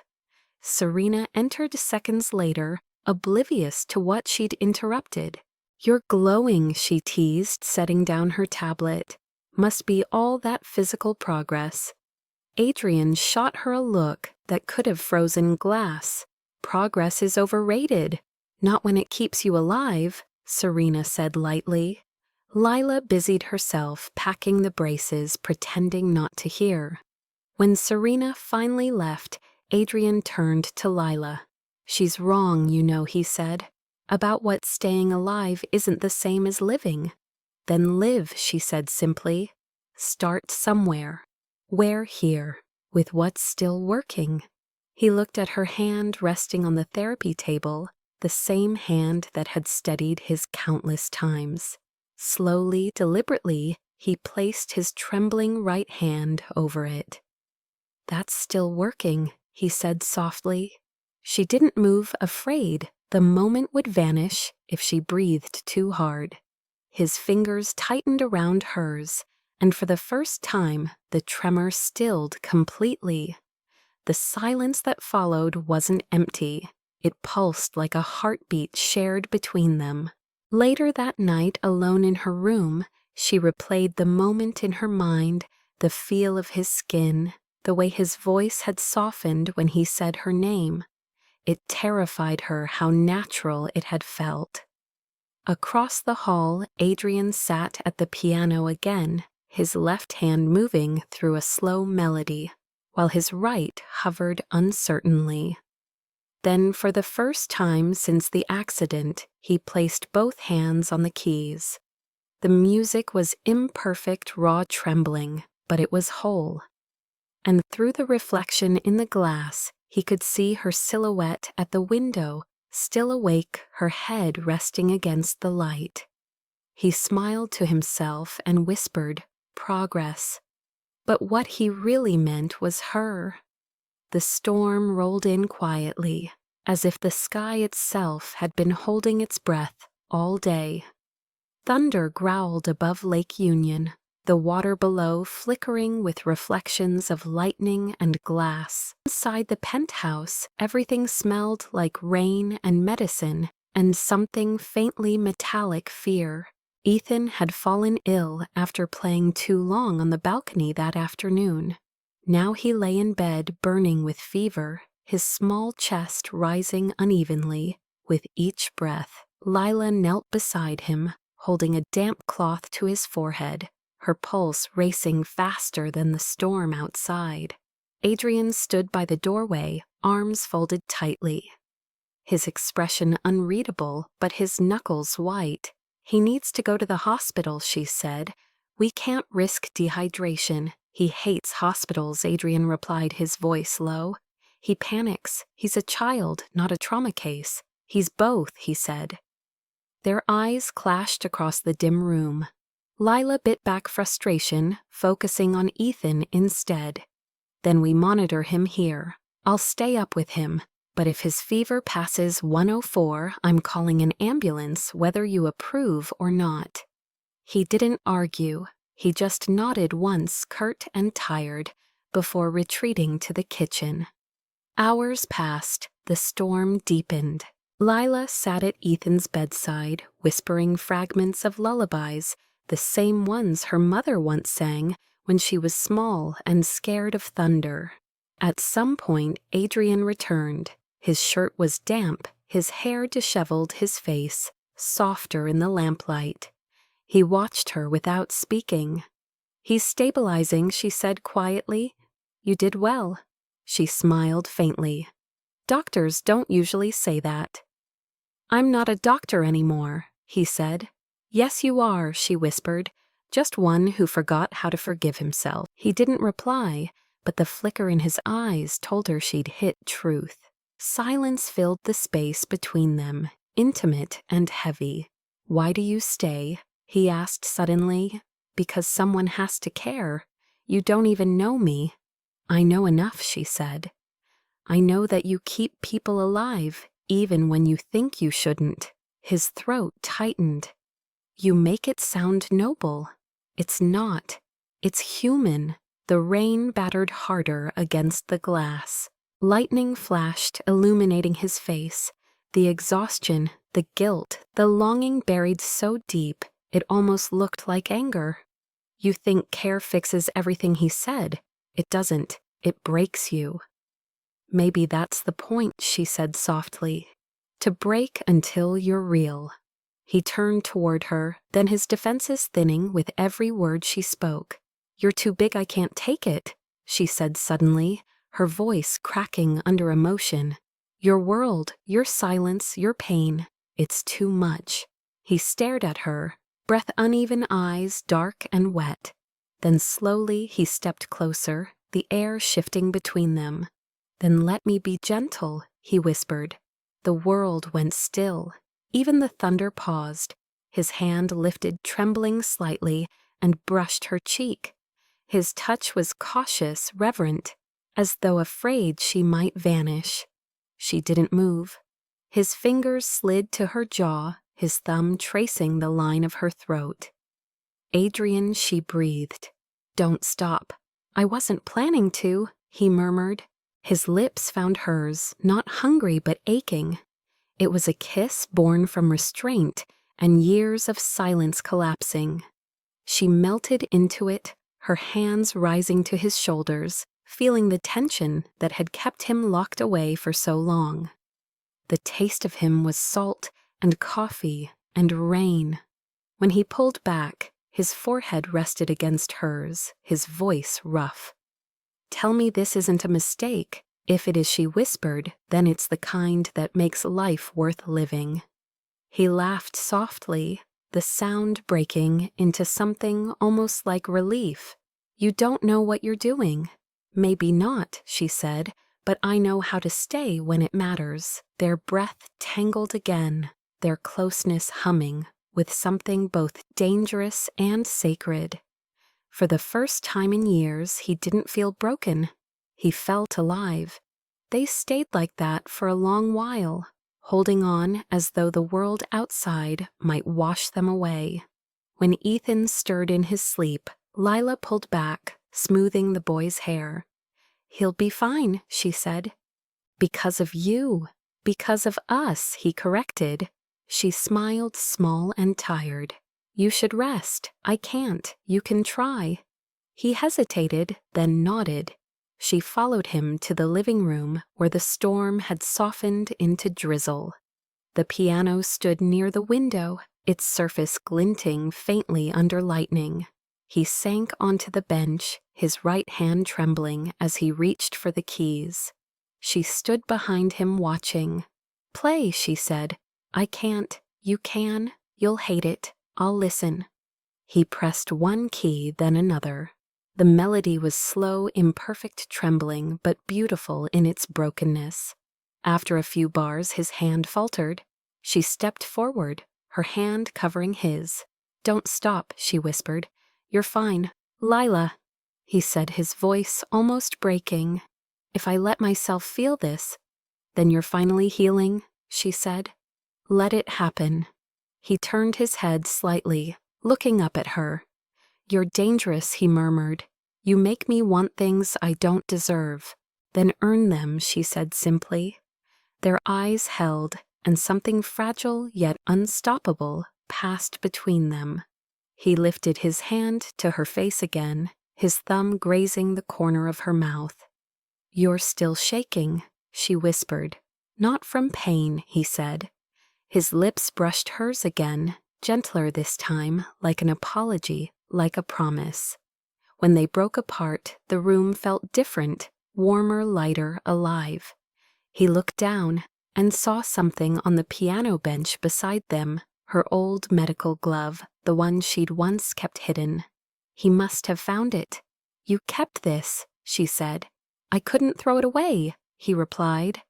Serena entered seconds later, oblivious to what she'd interrupted. "You're glowing," she teased, setting down her tablet. Must be all that physical progress. Adrian shot her a look that could have frozen glass. Progress is overrated. Not when it keeps you alive, Serena said lightly. Lila busied herself packing the braces, pretending not to hear. When Serena finally left, Adrian turned to Lila. She's wrong, you know, he said, about what staying alive isn't the same as living. Then live, she said simply. Start somewhere. Where here? With what's still working? He looked at her hand resting on the therapy table, the same hand that had steadied his countless times. Slowly, deliberately, he placed his trembling right hand over it. That's still working, he said softly. She didn't move, afraid the moment would vanish if she breathed too hard. His fingers tightened around hers, and for the first time the tremor stilled completely. The silence that followed wasn't empty. It pulsed like a heartbeat shared between them. Later that night, alone in her room, she replayed the moment in her mind, the feel of his skin, the way his voice had softened when he said her name. It terrified her how natural it had felt. Across the hall, Adrian sat at the piano again, his left hand moving through a slow melody, while his right hovered uncertainly. Then, for the first time since the accident, he placed both hands on the keys. The music was imperfect, raw trembling, but it was whole. And through the reflection in the glass, he could see her silhouette at the window, still awake, her head resting against the light. He smiled to himself and whispered, "Progress." But what he really meant was her. The storm rolled in quietly, as if the sky itself had been holding its breath all day. Thunder growled above Lake Union, the water below flickering with reflections of lightning and glass. Inside the penthouse, everything smelled like rain and medicine and something faintly metallic fear. Ethan had fallen ill after playing too long on the balcony that afternoon. Now he lay in bed burning with fever, his small chest rising unevenly with each breath. Lila knelt beside him, holding a damp cloth to his forehead, her pulse racing faster than the storm outside. Adrian stood by the doorway, arms folded tightly. His expression unreadable, but his knuckles white. "He needs to go to the hospital," she said. "We can't risk dehydration." "He hates hospitals," Adrian replied, his voice low. "He panics. He's a child, not a trauma case." "He's both," he said. Their eyes clashed across the dim room. Lila bit back frustration, focusing on Ethan instead. "Then we monitor him here. I'll stay up with him. But if his fever passes 104, I'm calling an ambulance whether you approve or not." He didn't argue. He just nodded once, curt and tired, before retreating to the kitchen. Hours passed. The storm deepened. Lila sat at Ethan's bedside, whispering fragments of lullabies, the same ones her mother once sang when she was small and scared of thunder. At some point, Adrian returned. His shirt was damp, his hair disheveled, his face softer in the lamplight. He watched her without speaking. "He's stabilizing," she said quietly. "You did well." She smiled faintly. "Doctors don't usually say that." "I'm not a doctor anymore," he said. "Yes, you are," she whispered, "just one who forgot how to forgive himself." He didn't reply, but the flicker in his eyes told her she'd hit truth. Silence filled the space between them, intimate and heavy. "Why do you stay?" he asked suddenly. "Because someone has to care. You don't even know me." "I know enough," she said. "I know that you keep people alive, even when you think you shouldn't." His throat tightened. "You make it sound noble." "It's not. It's human." The rain battered harder against the glass. Lightning flashed, illuminating his face. The exhaustion, the guilt, the longing buried so deep, it almost looked like anger. You think care fixes everything he said. It doesn't. It breaks you. Maybe that's the point, she said softly. To break until you're real. He turned toward her, then his defenses thinning with every word she spoke. You're too big, I can't take it, she said suddenly, her voice cracking under emotion. Your world, your silence, your pain, it's too much. He stared at her, breath uneven eyes dark and wet. Then slowly he stepped closer, the air shifting between them. Then let me be gentle, he whispered. The world went still. Even the thunder paused. His hand lifted trembling slightly and brushed her cheek. His touch was cautious, reverent, as though afraid she might vanish. She didn't move. His fingers slid to her jaw, his thumb tracing the line of her throat. Adrian, she breathed. Don't stop. I wasn't planning to, he murmured. His lips found hers, not hungry but aching. It was a kiss born from restraint and years of silence collapsing. She melted into it, her hands rising to his shoulders, feeling the tension that had kept him locked away for so long. The taste of him was salt and coffee and rain. When he pulled back, his forehead rested against hers, his voice rough. Tell me this isn't a mistake. If it is, she whispered, then it's the kind that makes life worth living. He laughed softly, the sound breaking into something almost like relief. You don't know what you're doing. Maybe not, she said, but I know how to stay when it matters. Their breath tangled again, their closeness humming, with something both dangerous and sacred. For the first time in years, he didn't feel broken. He felt alive. They stayed like that for a long while, holding on as though the world outside might wash them away. When Ethan stirred in his sleep, Lila pulled back, smoothing the boy's hair. He'll be fine, she said. Because of you. Because of us, he corrected. She smiled, small and tired. You should rest. I can't. You can try. He hesitated, then nodded. She followed him to the living room where the storm had softened into drizzle. The piano stood near the window, its surface glinting faintly under lightning. He sank onto the bench, his right hand trembling as he reached for the keys. She stood behind him watching. Play, she said. I can't. You can. You'll hate it. I'll listen. He pressed one key, then another. The melody was slow, imperfect trembling, but beautiful in its brokenness. After a few bars, his hand faltered. She stepped forward, her hand covering his. Don't stop, she whispered. You're fine. Lila, he said, his voice almost breaking. If I let myself feel this, then you're finally healing, she said. Let it happen. He turned his head slightly, looking up at her. You're dangerous, he murmured. You make me want things I don't deserve. Then earn them, she said simply. Their eyes held, and something fragile yet unstoppable passed between them. He lifted his hand to her face again, his thumb grazing the corner of her mouth. You're still shaking, she whispered. Not from pain, he said. His lips brushed hers again, gentler this time, like an apology, like a promise. When they broke apart, the room felt different, warmer, lighter, alive. He looked down and saw something on the piano bench beside them, her old medical glove, the one she'd once kept hidden. He must have found it. You kept this, she said. I couldn't throw it away, he replied.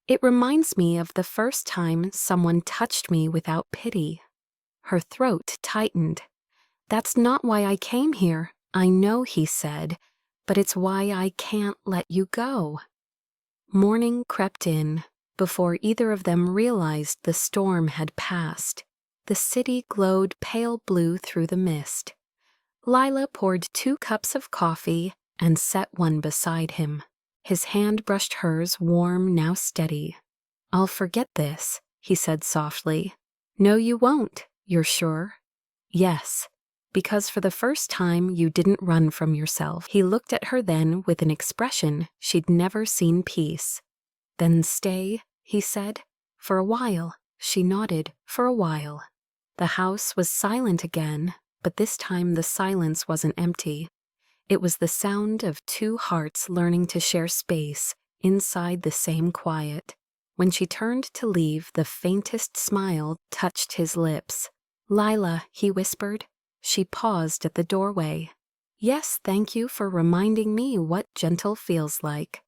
It reminds me of the first time someone touched me without pity. Her throat tightened. That's not why I came here, I know, he said, but it's why I can't let you go. Morning crept in. Before either of them realized the storm had passed, the city glowed pale blue through the mist. Lila poured 2 cups of coffee and set one beside him. His hand brushed hers, warm, now steady. I'll forget this, he said softly. No, you won't, you're sure? Yes, Because for the first time you didn't run from yourself. He looked at her then with an expression she'd never seen peace. Then stay, he said. For a while. She nodded. For a while. The house was silent again, but this time the silence wasn't empty. It was the sound of two hearts learning to share space inside the same quiet. When she turned to leave, the faintest smile touched his lips. "Lila," he whispered. She paused at the doorway. "Yes, thank you for reminding me what gentle feels like."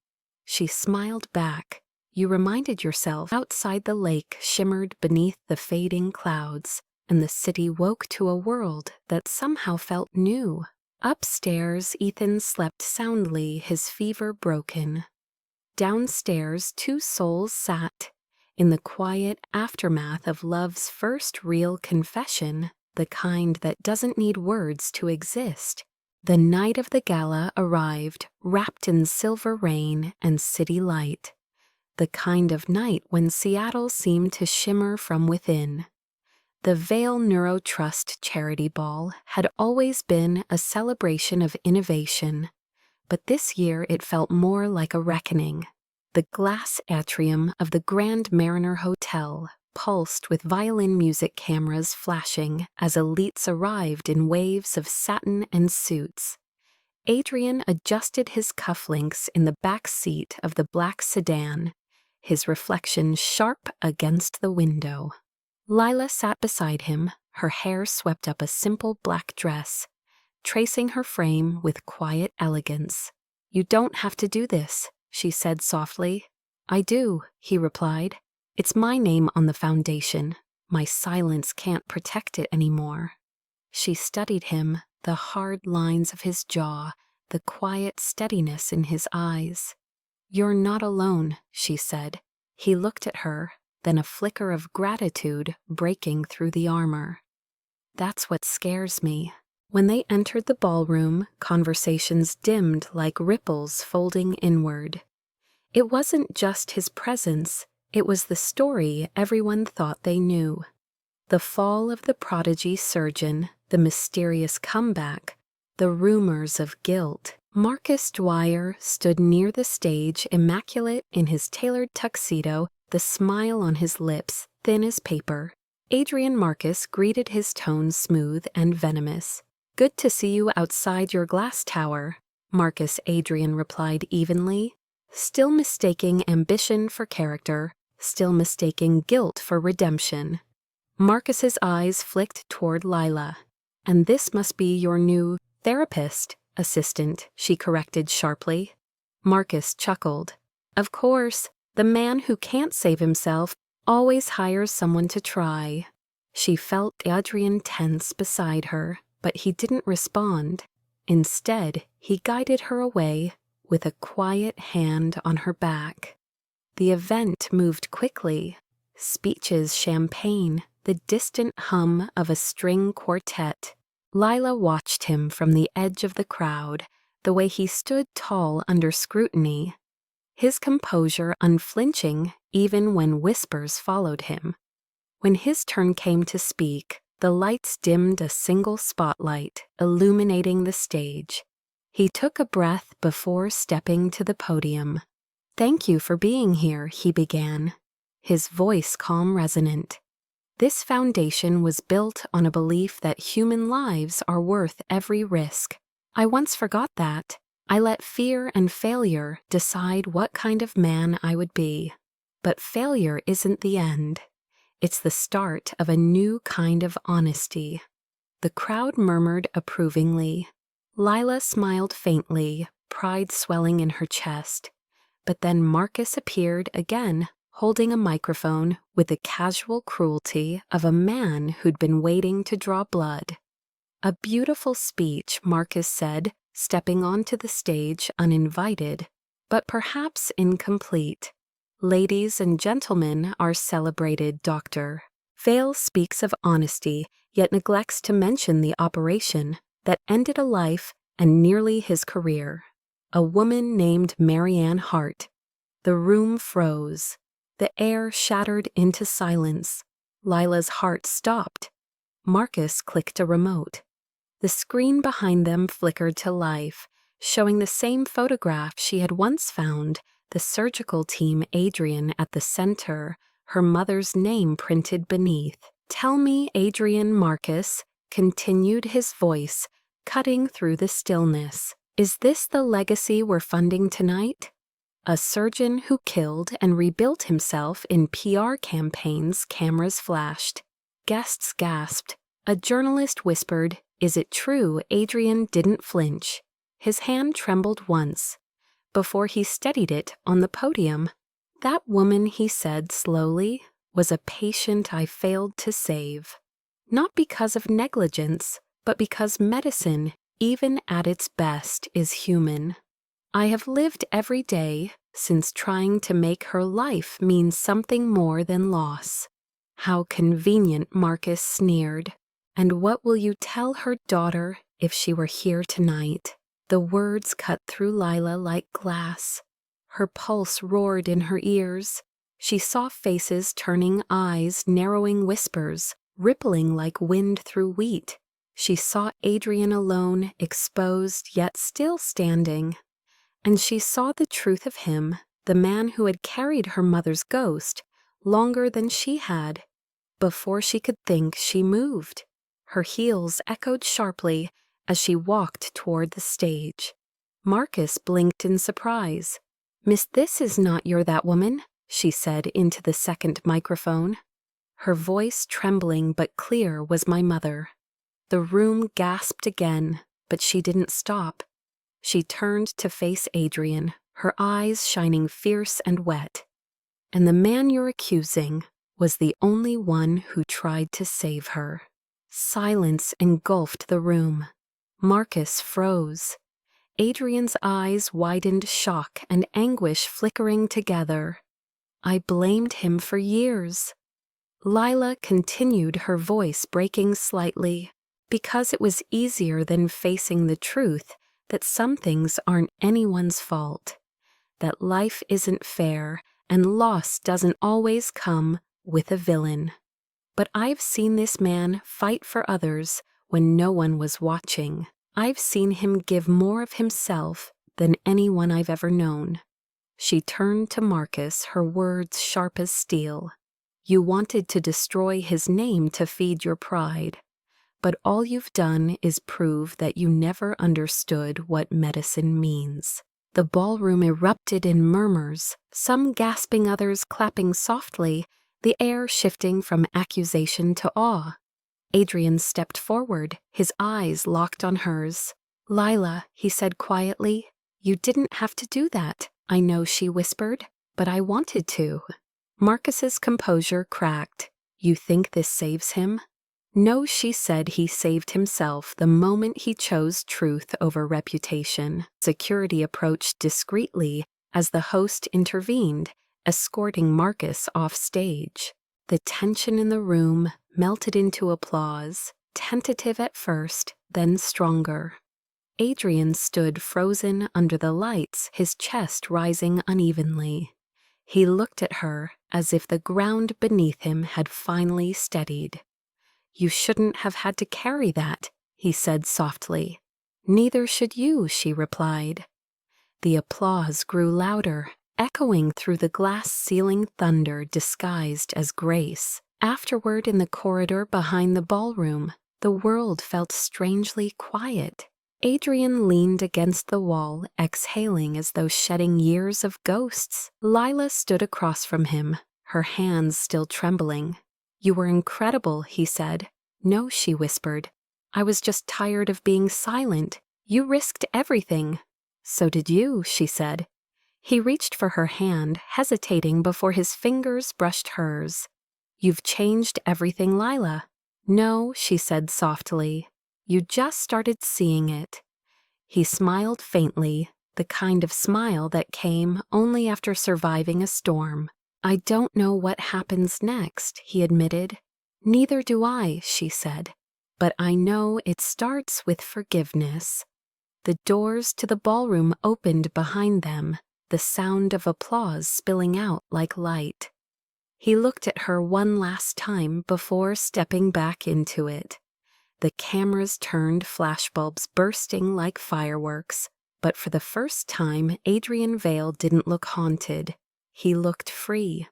She smiled back. "You reminded yourself." Outside, the lake shimmered beneath the fading clouds, and the city woke to a world that somehow felt new. Upstairs, Ethan slept soundly, his fever broken. Downstairs, two souls sat in the quiet aftermath of love's first real confession, the kind that doesn't need words to exist. The night of the gala arrived, wrapped in silver rain and city light. The kind of night when Seattle seemed to shimmer from within. The Vail Neurotrust Charity Ball had always been a celebration of innovation, but this year it felt more like a reckoning. The glass atrium of the Grand Mariner Hotel pulsed with violin music cameras flashing as elites arrived in waves of satin and suits. Adrian adjusted his cufflinks in the back seat of the black sedan, his reflection sharp against the window. Lila sat beside him, her hair swept up a simple black dress, tracing her frame with quiet elegance. "You don't have to do this," she said softly. "I do," he replied. "It's my name on the foundation. My silence can't protect it anymore." She studied him, the hard lines of his jaw, the quiet steadiness in his eyes. "You're not alone," she said. He looked at her, then a flicker of gratitude breaking through the armor. "That's what scares me." When they entered the ballroom, conversations dimmed like ripples folding inward. It wasn't just his presence, it was the story everyone thought they knew. The fall of the prodigy surgeon, the mysterious comeback, the rumors of guilt. Marcus Dwyer stood near the stage, immaculate in his tailored tuxedo, the smile on his lips thin as paper. Adrian Marcus greeted his tone smooth and venomous. "Good to see you outside your glass tower," Marcus Adrian replied evenly, still mistaking ambition for character, still mistaking guilt for redemption. Marcus's eyes flicked toward Lila. "And this must be your new therapist assistant," she corrected sharply. Marcus chuckled. "Of course, the man who can't save himself always hires someone to try." She felt Adrian tense beside her, but he didn't respond. Instead, he guided her away with a quiet hand on her back. The event moved quickly. Speeches, champagne, the distant hum of a string quartet. Lila watched him from the edge of the crowd, the way he stood tall under scrutiny, his composure unflinching even when whispers followed him. When his turn came to speak, the lights dimmed a single spotlight, illuminating the stage. He took a breath before stepping to the podium. "Thank you for being here," he began, his voice calm, resonant. "This foundation was built on a belief that human lives are worth every risk. I once forgot that. I let fear and failure decide what kind of man I would be. But failure isn't the end. It's the start of a new kind of honesty." The crowd murmured approvingly. Lila smiled faintly, pride swelling in her chest. But then Marcus appeared again, holding a microphone with the casual cruelty of a man who'd been waiting to draw blood. "A beautiful speech," Marcus said, stepping onto the stage uninvited, but perhaps incomplete. "Ladies and gentlemen, our celebrated doctor." Vail speaks of honesty, yet neglects to mention the operation that ended a life and nearly his career. A woman named Marianne Hart. The room froze. The air shattered into silence. Lila's heart stopped. Marcus clicked a remote. The screen behind them flickered to life, showing the same photograph she had once found, the surgical team Adrian at the center, her mother's name printed beneath. "Tell me, Adrian Marcus," continued his voice, cutting through the stillness. "Is this the legacy we're funding tonight? A surgeon who killed and rebuilt himself in PR campaigns, cameras flashed. Guests gasped. A journalist whispered, "Is it true?" Adrian didn't flinch. His hand trembled once, before he steadied it on the podium. "That woman," he said slowly, "was a patient I failed to save. Not because of negligence, but because medicine, even at its best, is human. I have lived every day since trying to make her life mean something more than loss." How convenient, Marcus sneered. "And what will you tell her daughter if she were here tonight?" The words cut through Lila like glass. Her pulse roared in her ears. She saw faces turning, eyes narrowing, whispers rippling like wind through wheat. She saw Adrian alone, exposed yet still standing. And she saw the truth of him, the man who had carried her mother's ghost longer than she had. Before she could think, she moved. Her heels echoed sharply as she walked toward the stage. Marcus blinked in surprise. "Miss, this is not that woman," she said into the second microphone. Her voice, trembling but clear, was my mother. The room gasped again, but she didn't stop. She turned to face Adrian, her eyes shining fierce and wet. "And the man you're accusing was the only one who tried to save her." Silence engulfed the room. Marcus froze. Adrian's eyes widened, shock and anguish flickering together. "I blamed him for years." Lila continued, her voice breaking slightly, "because it was easier than facing the truth that some things aren't anyone's fault, that life isn't fair and loss doesn't always come with a villain. But I've seen this man fight for others when no one was watching. I've seen him give more of himself than anyone I've ever known." She turned to Marcus, her words sharp as steel. "You wanted to destroy his name to feed your pride, but all you've done is prove that you never understood what medicine means." The ballroom erupted in murmurs, some gasping, others clapping softly, the air shifting from accusation to awe. Adrian stepped forward, his eyes locked on hers. "Lila," he said quietly, "you didn't have to do that." "I know," she whispered, "but I wanted to." Marcus's composure cracked. "You think this saves him?" "No," she said, "he saved himself the moment he chose truth over reputation." Security approached discreetly as the host intervened, escorting Marcus off stage. The tension in the room melted into applause, tentative at first, then stronger. Adrian stood frozen under the lights, his chest rising unevenly. He looked at her as if the ground beneath him had finally steadied. "You shouldn't have had to carry that," he said softly. "Neither should you," she replied. The applause grew louder, echoing through the glass ceiling, thunder disguised as grace. Afterward, in the corridor behind the ballroom, the world felt strangely quiet. Adrian leaned against the wall, exhaling as though shedding years of ghosts. Lila stood across from him, her hands still trembling. "You were incredible," he said. "No," she whispered. "I was just tired of being silent. You risked everything." "So did you," she said. He reached for her hand, hesitating before his fingers brushed hers. "You've changed everything, Lila." "No," she said softly. "You just started seeing it." He smiled faintly, the kind of smile that came only after surviving a storm. "I don't know what happens next," he admitted. "Neither do I," she said. "But I know it starts with forgiveness." The doors to the ballroom opened behind them, the sound of applause spilling out like light. He looked at her one last time before stepping back into it. The cameras turned, flashbulbs bursting like fireworks. But for the first time, Adrian Vale didn't look haunted. He looked free.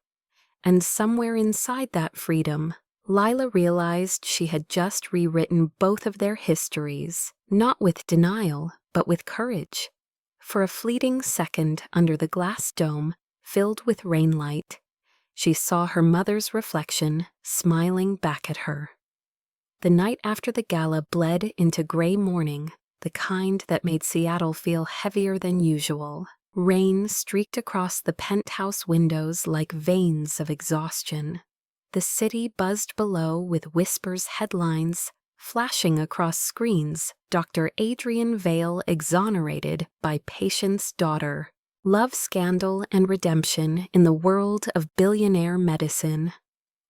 And somewhere inside that freedom, Lila realized she had just rewritten both of their histories, not with denial, but with courage. For a fleeting second under the glass dome, filled with rainlight, she saw her mother's reflection smiling back at her. The night after the gala bled into gray morning, the kind that made Seattle feel heavier than usual. Rain streaked across the penthouse windows like veins of exhaustion. The city buzzed below with Whisper's headlines, flashing across screens. Dr. Adrian Vale exonerated by patient's daughter. Love scandal and redemption in the world of billionaire medicine.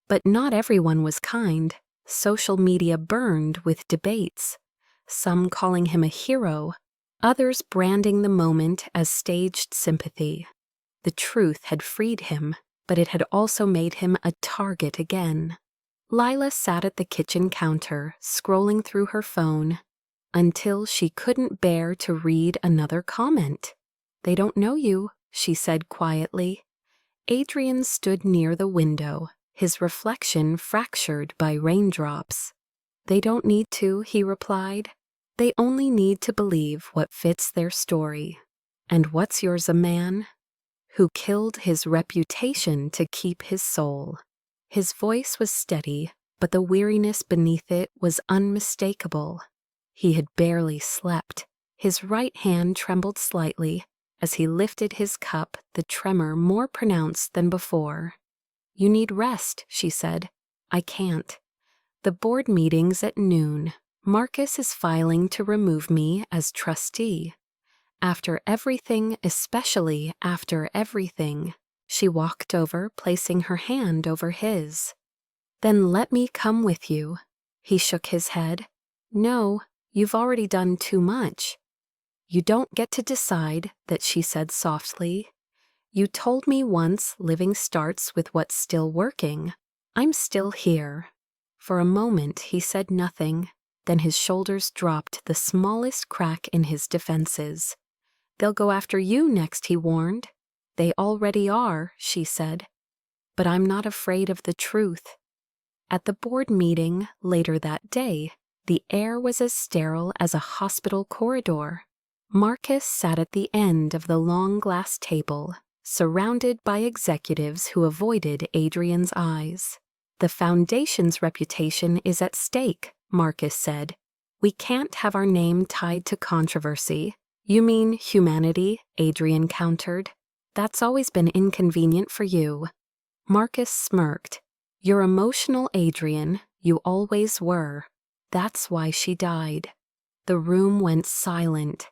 But not everyone was kind. Social media burned with debates, some calling him a hero, others branding the moment as staged sympathy. The truth had freed him, but it had also made him a target again. Lila sat at the kitchen counter, scrolling through her phone, until she couldn't bear to read another comment. "They don't know you," she said quietly. Adrian stood near the window, his reflection fractured by raindrops. "They don't need to," he replied. "They only need to believe what fits their story. And what's yours, a man who killed his reputation to keep his soul?" His voice was steady, but the weariness beneath it was unmistakable. He had barely slept. His right hand trembled slightly as he lifted his cup, the tremor more pronounced than before. "You need rest," she said. "I can't. The board meeting's at noon. Marcus is filing to remove me as trustee. After everything, especially after everything." She walked over, placing her hand over his. "Then let me come with you." He shook his head. "No, you've already done too much." "You don't get to decide," that she said softly. "You told me once living starts with what's still working. I'm still here." For a moment he said nothing, then his shoulders dropped the smallest crack in his defenses. "They'll go after you next," he warned. "They already are," she said. "But I'm not afraid of the truth." At the board meeting later that day, the air was as sterile as a hospital corridor. Marcus sat at the end of the long glass table, surrounded by executives who avoided Adrian's eyes. "The Foundation's reputation is at stake," Marcus said. "We can't have our name tied to controversy." "You mean humanity?" Adrian countered. "That's always been inconvenient for you." Marcus smirked. "You're emotional, Adrian. You always were. That's why she died." The room went silent.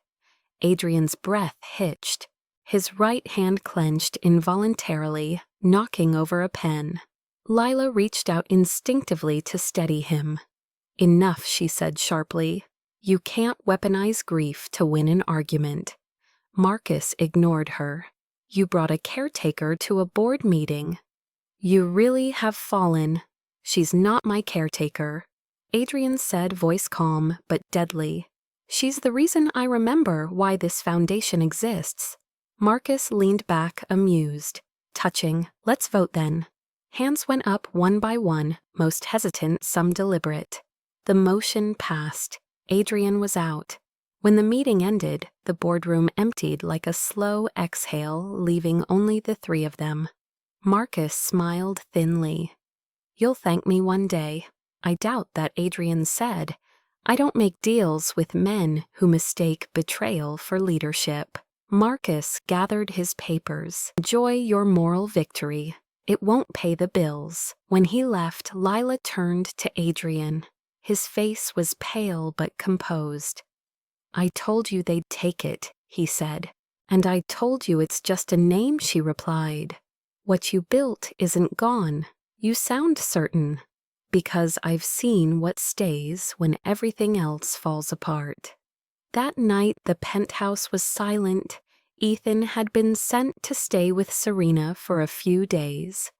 Adrian's breath hitched. His right hand clenched involuntarily, knocking over a pen. Lila reached out instinctively to steady him. "Enough," she said sharply. "You can't weaponize grief to win an argument." Marcus ignored her. "You brought a caretaker to a board meeting." "You really have fallen." "She's not my caretaker," Adrian said, voice calm but deadly. "She's the reason I remember why this foundation exists." Marcus leaned back, amused. Touching. "Let's vote then." Hands went up one by one, most hesitant, some deliberate. The motion passed. Adrian was out. When the meeting ended, the boardroom emptied like a slow exhale, leaving only the three of them. Marcus smiled thinly. "You'll thank me one day." "I doubt that," Adrian said. "I don't make deals with men who mistake betrayal for leadership." Marcus gathered his papers. "Enjoy your moral victory. It won't pay the bills." When he left, Lila turned to Adrian. His face was pale but composed. "I told you they'd take it," he said. "And I told you it's just a name," she replied. "What you built isn't gone. You sound certain." "Because I've seen what stays when everything else falls apart." That night the penthouse was silent. Ethan had been sent to stay with Serena for a few days,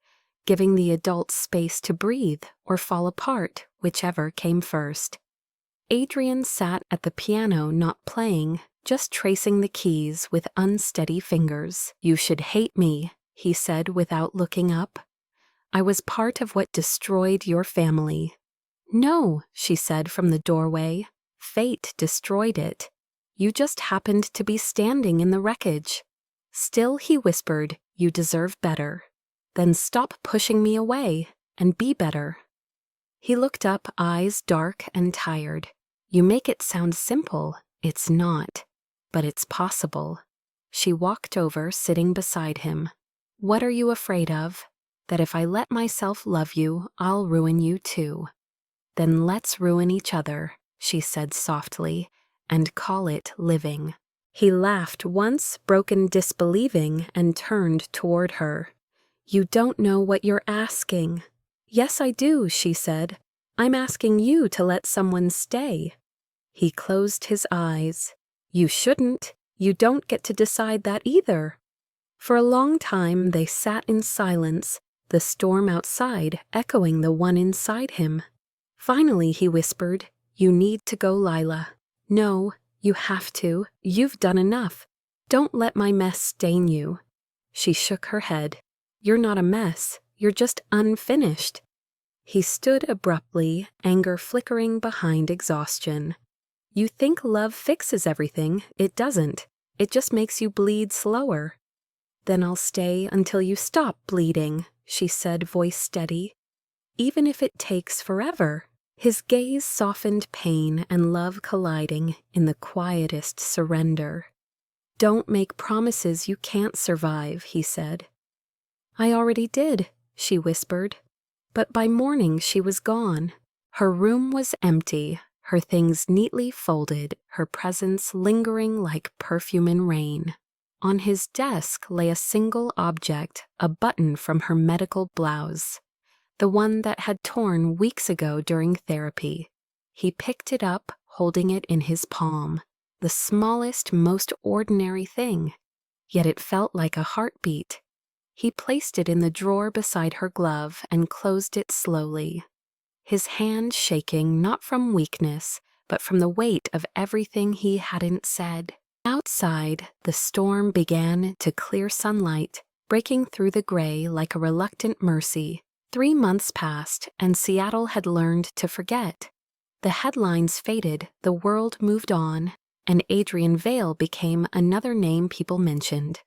giving the adults space to breathe or fall apart, whichever came first. Adrian sat at the piano not playing, just tracing the keys with unsteady fingers. "You should hate me," he said without looking up. "I was part of what destroyed your family." "No," she said from the doorway. "Fate destroyed it. You just happened to be standing in the wreckage." Still he whispered, "You deserve better. Then stop pushing me away and be better." He looked up, eyes dark and tired. "You make it sound simple. It's not. But it's possible." She walked over, sitting beside him. "What are you afraid of? That if I let myself love you, I'll ruin you too." "Then let's ruin each other," she said softly, "and call it living." He laughed once, broken disbelieving, and turned toward her. "You don't know what you're asking." "Yes, I do," she said. "I'm asking you to let someone stay." He closed his eyes. "You shouldn't. You don't get to decide that either." For a long time they sat in silence, the storm outside echoing the one inside him. Finally he whispered, "You need to go, Lila." "No, you have to. You've done enough. Don't let my mess stain you." She shook her head. "You're not a mess. You're just unfinished." He stood abruptly, anger flickering behind exhaustion. "You think love fixes everything. It doesn't. It just makes you bleed slower." "Then I'll stay until you stop bleeding," she said, voice steady. "Even if it takes forever." His gaze softened pain and love colliding in the quietest surrender. "Don't make promises you can't survive," he said. "I already did," she whispered. But by morning she was gone. Her room was empty, her things neatly folded, her presence lingering like perfume in rain. On his desk lay a single object, a button from her medical blouse, the one that had torn weeks ago during therapy. He picked it up, holding it in his palm, the smallest, most ordinary thing, yet it felt like a heartbeat. He placed it in the drawer beside her glove and closed it slowly, his hand shaking not from weakness, but from the weight of everything he hadn't said. Outside, the storm began to clear sunlight, breaking through the gray like a reluctant mercy. 3 months passed, and Seattle had learned to forget. The headlines faded, the world moved on, and Adrian Vale became another name people mentioned.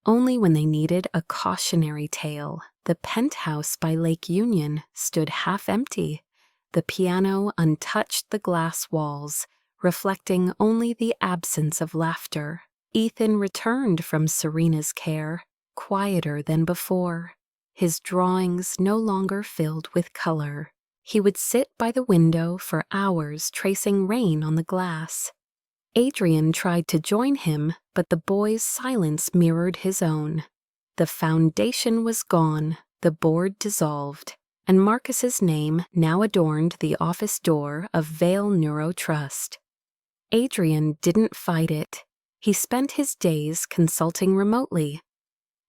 Only when they needed a cautionary tale. The penthouse by Lake Union stood half empty. The piano untouched the glass walls, reflecting only the absence of laughter. Ethan returned from Serena's care, quieter than before. His drawings no longer filled with color. He would sit by the window for hours tracing rain on the glass. Adrian tried to join him, but the boy's silence mirrored his own. The foundation was gone, the board dissolved, and Marcus's name now adorned the office door of Vale Neuro Trust. Adrian didn't fight it. He spent his days consulting remotely,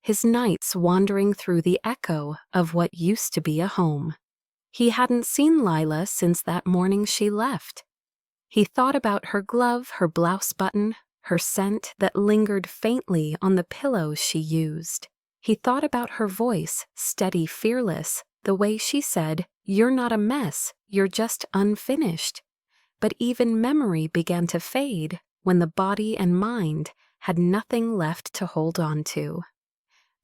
his nights wandering through the echo of what used to be a home. He hadn't seen Lila since that morning she left. He thought about her glove, her blouse button, her scent that lingered faintly on the pillows she used. He thought about her voice, steady, fearless, the way she said, "You're not a mess, you're just unfinished." But even memory began to fade when the body and mind had nothing left to hold on to.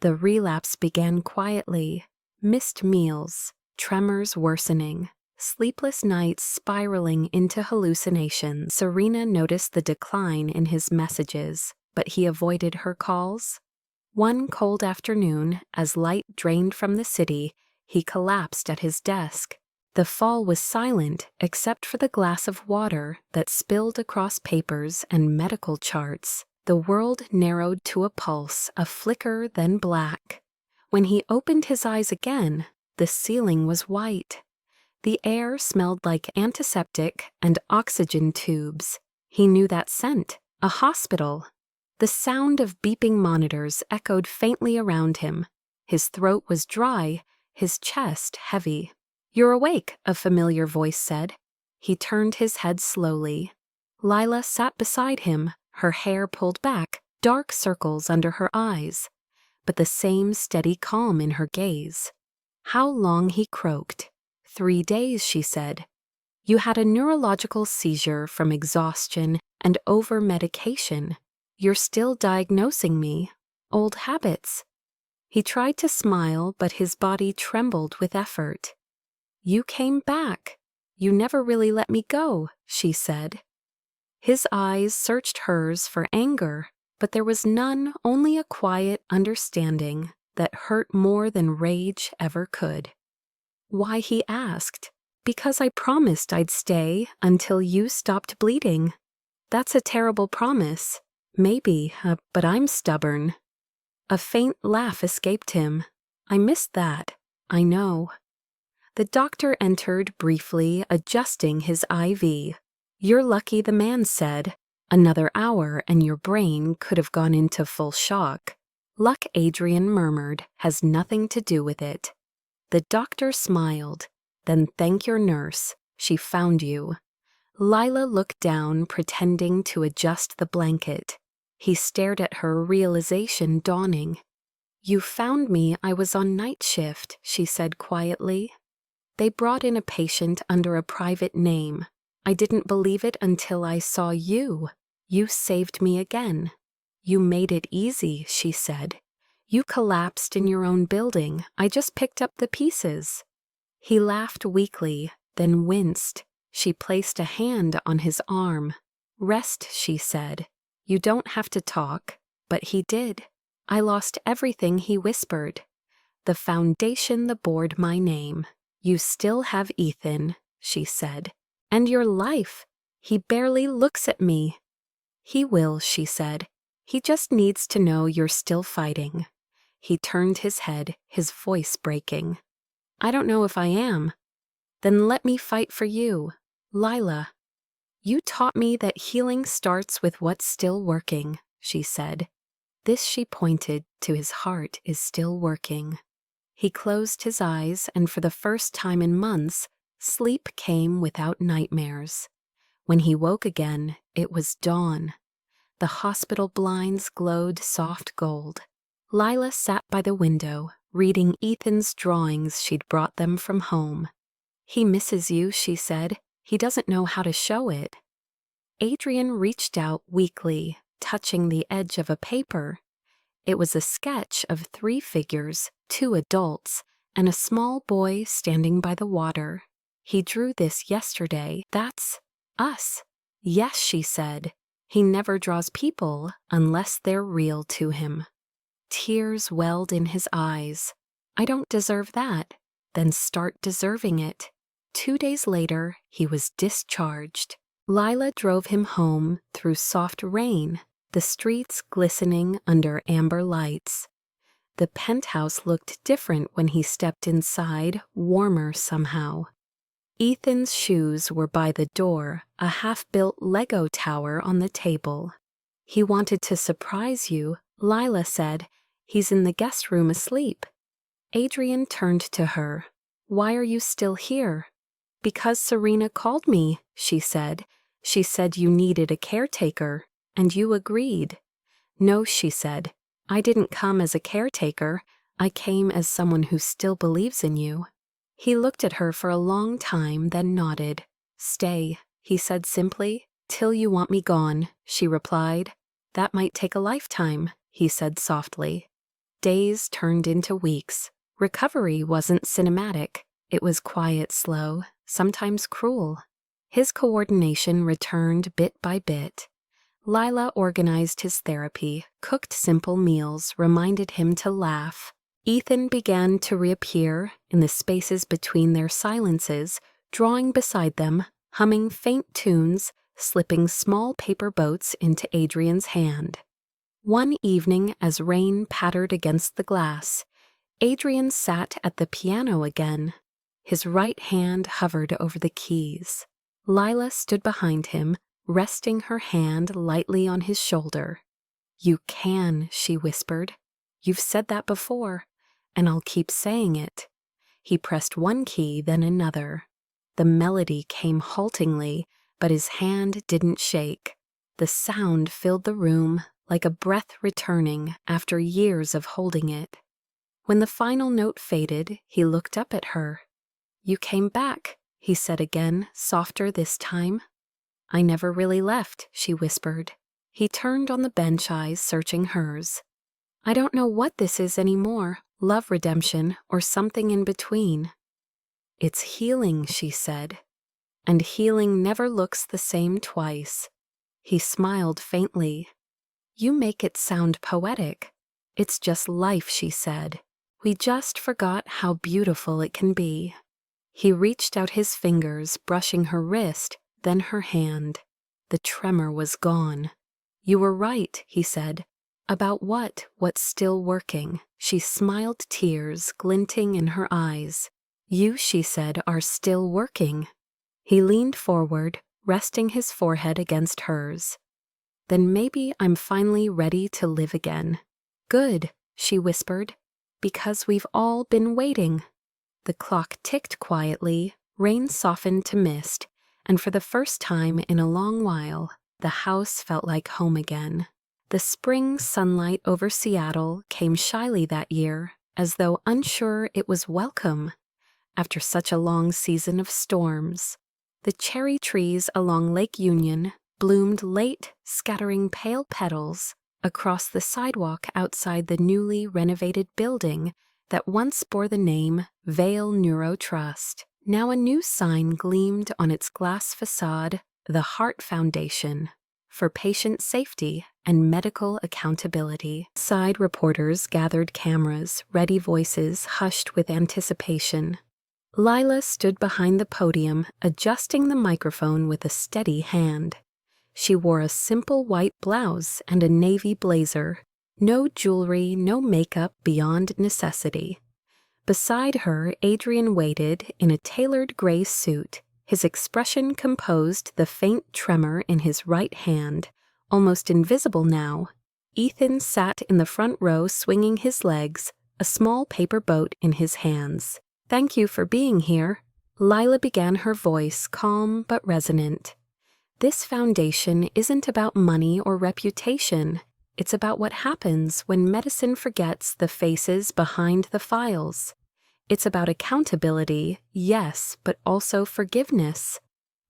The relapse began quietly, missed meals, tremors worsening, sleepless nights spiraling into hallucinations. Serena noticed the decline in his messages, but he avoided her calls. One cold afternoon, as light drained from the city, he collapsed at his desk. The fall was silent except for the glass of water that spilled across papers and medical charts. The world narrowed to a pulse, a flicker, then black. When he opened his eyes again, the ceiling was white. The air smelled like antiseptic and oxygen tubes. He knew that scent, a hospital. The sound of beeping monitors echoed faintly around him. His throat was dry, his chest heavy. "You're awake," a familiar voice said. He turned his head slowly. Lila sat beside him, her hair pulled back, dark circles under her eyes, but the same steady calm in her gaze. "How long?" he croaked. "3 days," she said. "You had a neurological seizure from exhaustion and over-medication. You're still diagnosing me. Old habits." He tried to smile, but his body trembled with effort. "You came back. You never really let me go," she said. His eyes searched hers for anger, but there was none, only a quiet understanding that hurt more than rage ever could. "Why?" he asked. "Because I promised I'd stay until you stopped bleeding." "That's a terrible promise." "Maybe, but I'm stubborn." A faint laugh escaped him. "I missed that. I know." The doctor entered briefly, adjusting his IV. "You're lucky," the man said. "Another hour and your brain could have gone into full shock." "Luck," Adrian murmured, "has nothing to do with it." The doctor smiled. "Then thank your nurse. She found you." Lila looked down, pretending to adjust the blanket. He stared at her, realization dawning. "You found me. I was on night shift," she said quietly. "They brought in a patient under a private name. I didn't believe it until I saw you. You saved me again." "You made it easy," she said. "You collapsed in your own building. I just picked up the pieces." He laughed weakly, then winced. She placed a hand on his arm. "Rest," she said. "You don't have to talk." But he did. "I lost everything," he whispered. "The foundation, the board, my name. You still have Ethan," she said. "And your life." "He barely looks at me." "He will," she said. "He just needs to know you're still fighting." He turned his head, his voice breaking. "I don't know if I am." "Then let me fight for you." "Lila." "You taught me that healing starts with what's still working," she said. This, she pointed to his heart, is still working. He closed his eyes, and for the first time in months, sleep came without nightmares. When he woke again, it was dawn. The hospital blinds glowed soft gold. Lila sat by the window, reading Ethan's drawings she'd brought them from home. "He misses you," she said. "He doesn't know how to show it." Adrian reached out weakly, touching the edge of a paper. It was a sketch of 3 figures, 2 adults, and a small boy standing by the water. "He drew this yesterday. That's us." "Yes," she said. "He never draws people unless they're real to him." Tears welled in his eyes. "I don't deserve that." "Then start deserving it." 2 days later, he was discharged. Lila drove him home through soft rain, the streets glistening under amber lights. The penthouse looked different when he stepped inside, warmer somehow. Ethan's shoes were by the door, a half-built Lego tower on the table. "He wanted to surprise you," Lila said. "He's in the guest room asleep." Adrian turned to her. "Why are you still here?" "Because Serena called me," she said. "She said you needed a caretaker, and you agreed." "No," she said. "I didn't come as a caretaker. I came as someone who still believes in you." He looked at her for a long time, then nodded. "Stay," he said simply. "Till you want me gone," she replied. "That might take a lifetime," he said softly. Days turned into weeks. Recovery wasn't cinematic. It was quiet, slow, sometimes cruel. His coordination returned bit by bit. Lila organized his therapy, cooked simple meals, reminded him to laugh. Ethan began to reappear in the spaces between their silences, drawing beside them, humming faint tunes, slipping small paper boats into Adrian's hand. One evening, as rain pattered against the glass, Adrian sat at the piano again. His right hand hovered over the keys. Lila stood behind him, resting her hand lightly on his shoulder. "You can," she whispered. "You've said that before, and I'll keep saying it." He pressed one key, then another. The melody came haltingly, but his hand didn't shake. The sound filled the room like a breath returning after years of holding it. When the final note faded, he looked up at her. "You came back," he said again, softer this time. "I never really left," she whispered. He turned on the bench, eyes searching hers. "I don't know what this is anymore, love, redemption, or something in between." "It's healing," she said. "And healing never looks the same twice." He smiled faintly. "You make it sound poetic." "It's just life," she said. "We just forgot how beautiful it can be." He reached out his fingers, brushing her wrist, then her hand. The tremor was gone. "You were right," he said. "About what? What's still working?" She smiled, tears glinting in her eyes. "You," she said, "are still working." He leaned forward, resting his forehead against hers. "Then maybe I'm finally ready to live again." "Good," she whispered, "because we've all been waiting." The clock ticked quietly, rain softened to mist, and for the first time in a long while, the house felt like home again. The spring sunlight over Seattle came shyly that year, as though unsure it was welcome after such a long season of storms. The cherry trees along Lake Union bloomed late, scattering pale petals across the sidewalk outside the newly renovated building that once bore the name Vale Neuro Trust. Now a new sign gleamed on its glass facade, the Heart Foundation, for patient safety and medical accountability. Side reporters gathered cameras, ready voices hushed with anticipation. Lila stood behind the podium, adjusting the microphone with a steady hand. She wore a simple white blouse and a navy blazer. No jewelry, no makeup beyond necessity. Beside her, Adrian waited in a tailored gray suit. His expression composed the faint tremor in his right hand, almost invisible now. Ethan sat in the front row swinging his legs, a small paper boat in his hands. "Thank you for being here." Lila began, her voice calm but resonant. "This foundation isn't about money or reputation. It's about what happens when medicine forgets the faces behind the files. It's about accountability, yes, but also forgiveness."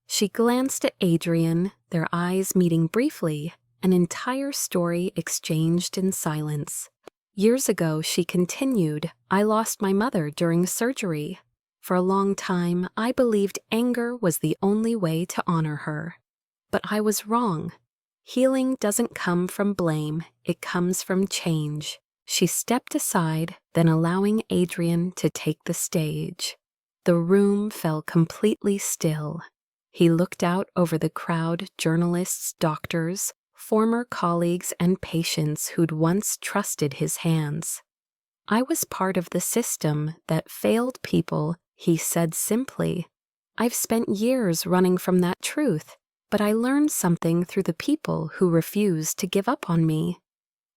She glanced at Adrian, their eyes meeting briefly, an entire story exchanged in silence. "Years ago," she continued, "I lost my mother during surgery. For a long time, I believed anger was the only way to honor her. But I was wrong. Healing doesn't come from blame, it comes from change." She stepped aside, then allowing Adrian to take the stage. The room fell completely still. He looked out over the crowd, journalists, doctors, former colleagues, and patients who'd once trusted his hands. "I was part of the system that failed people," he said simply. "I've spent years running from that truth, but I learned something through the people who refused to give up on me."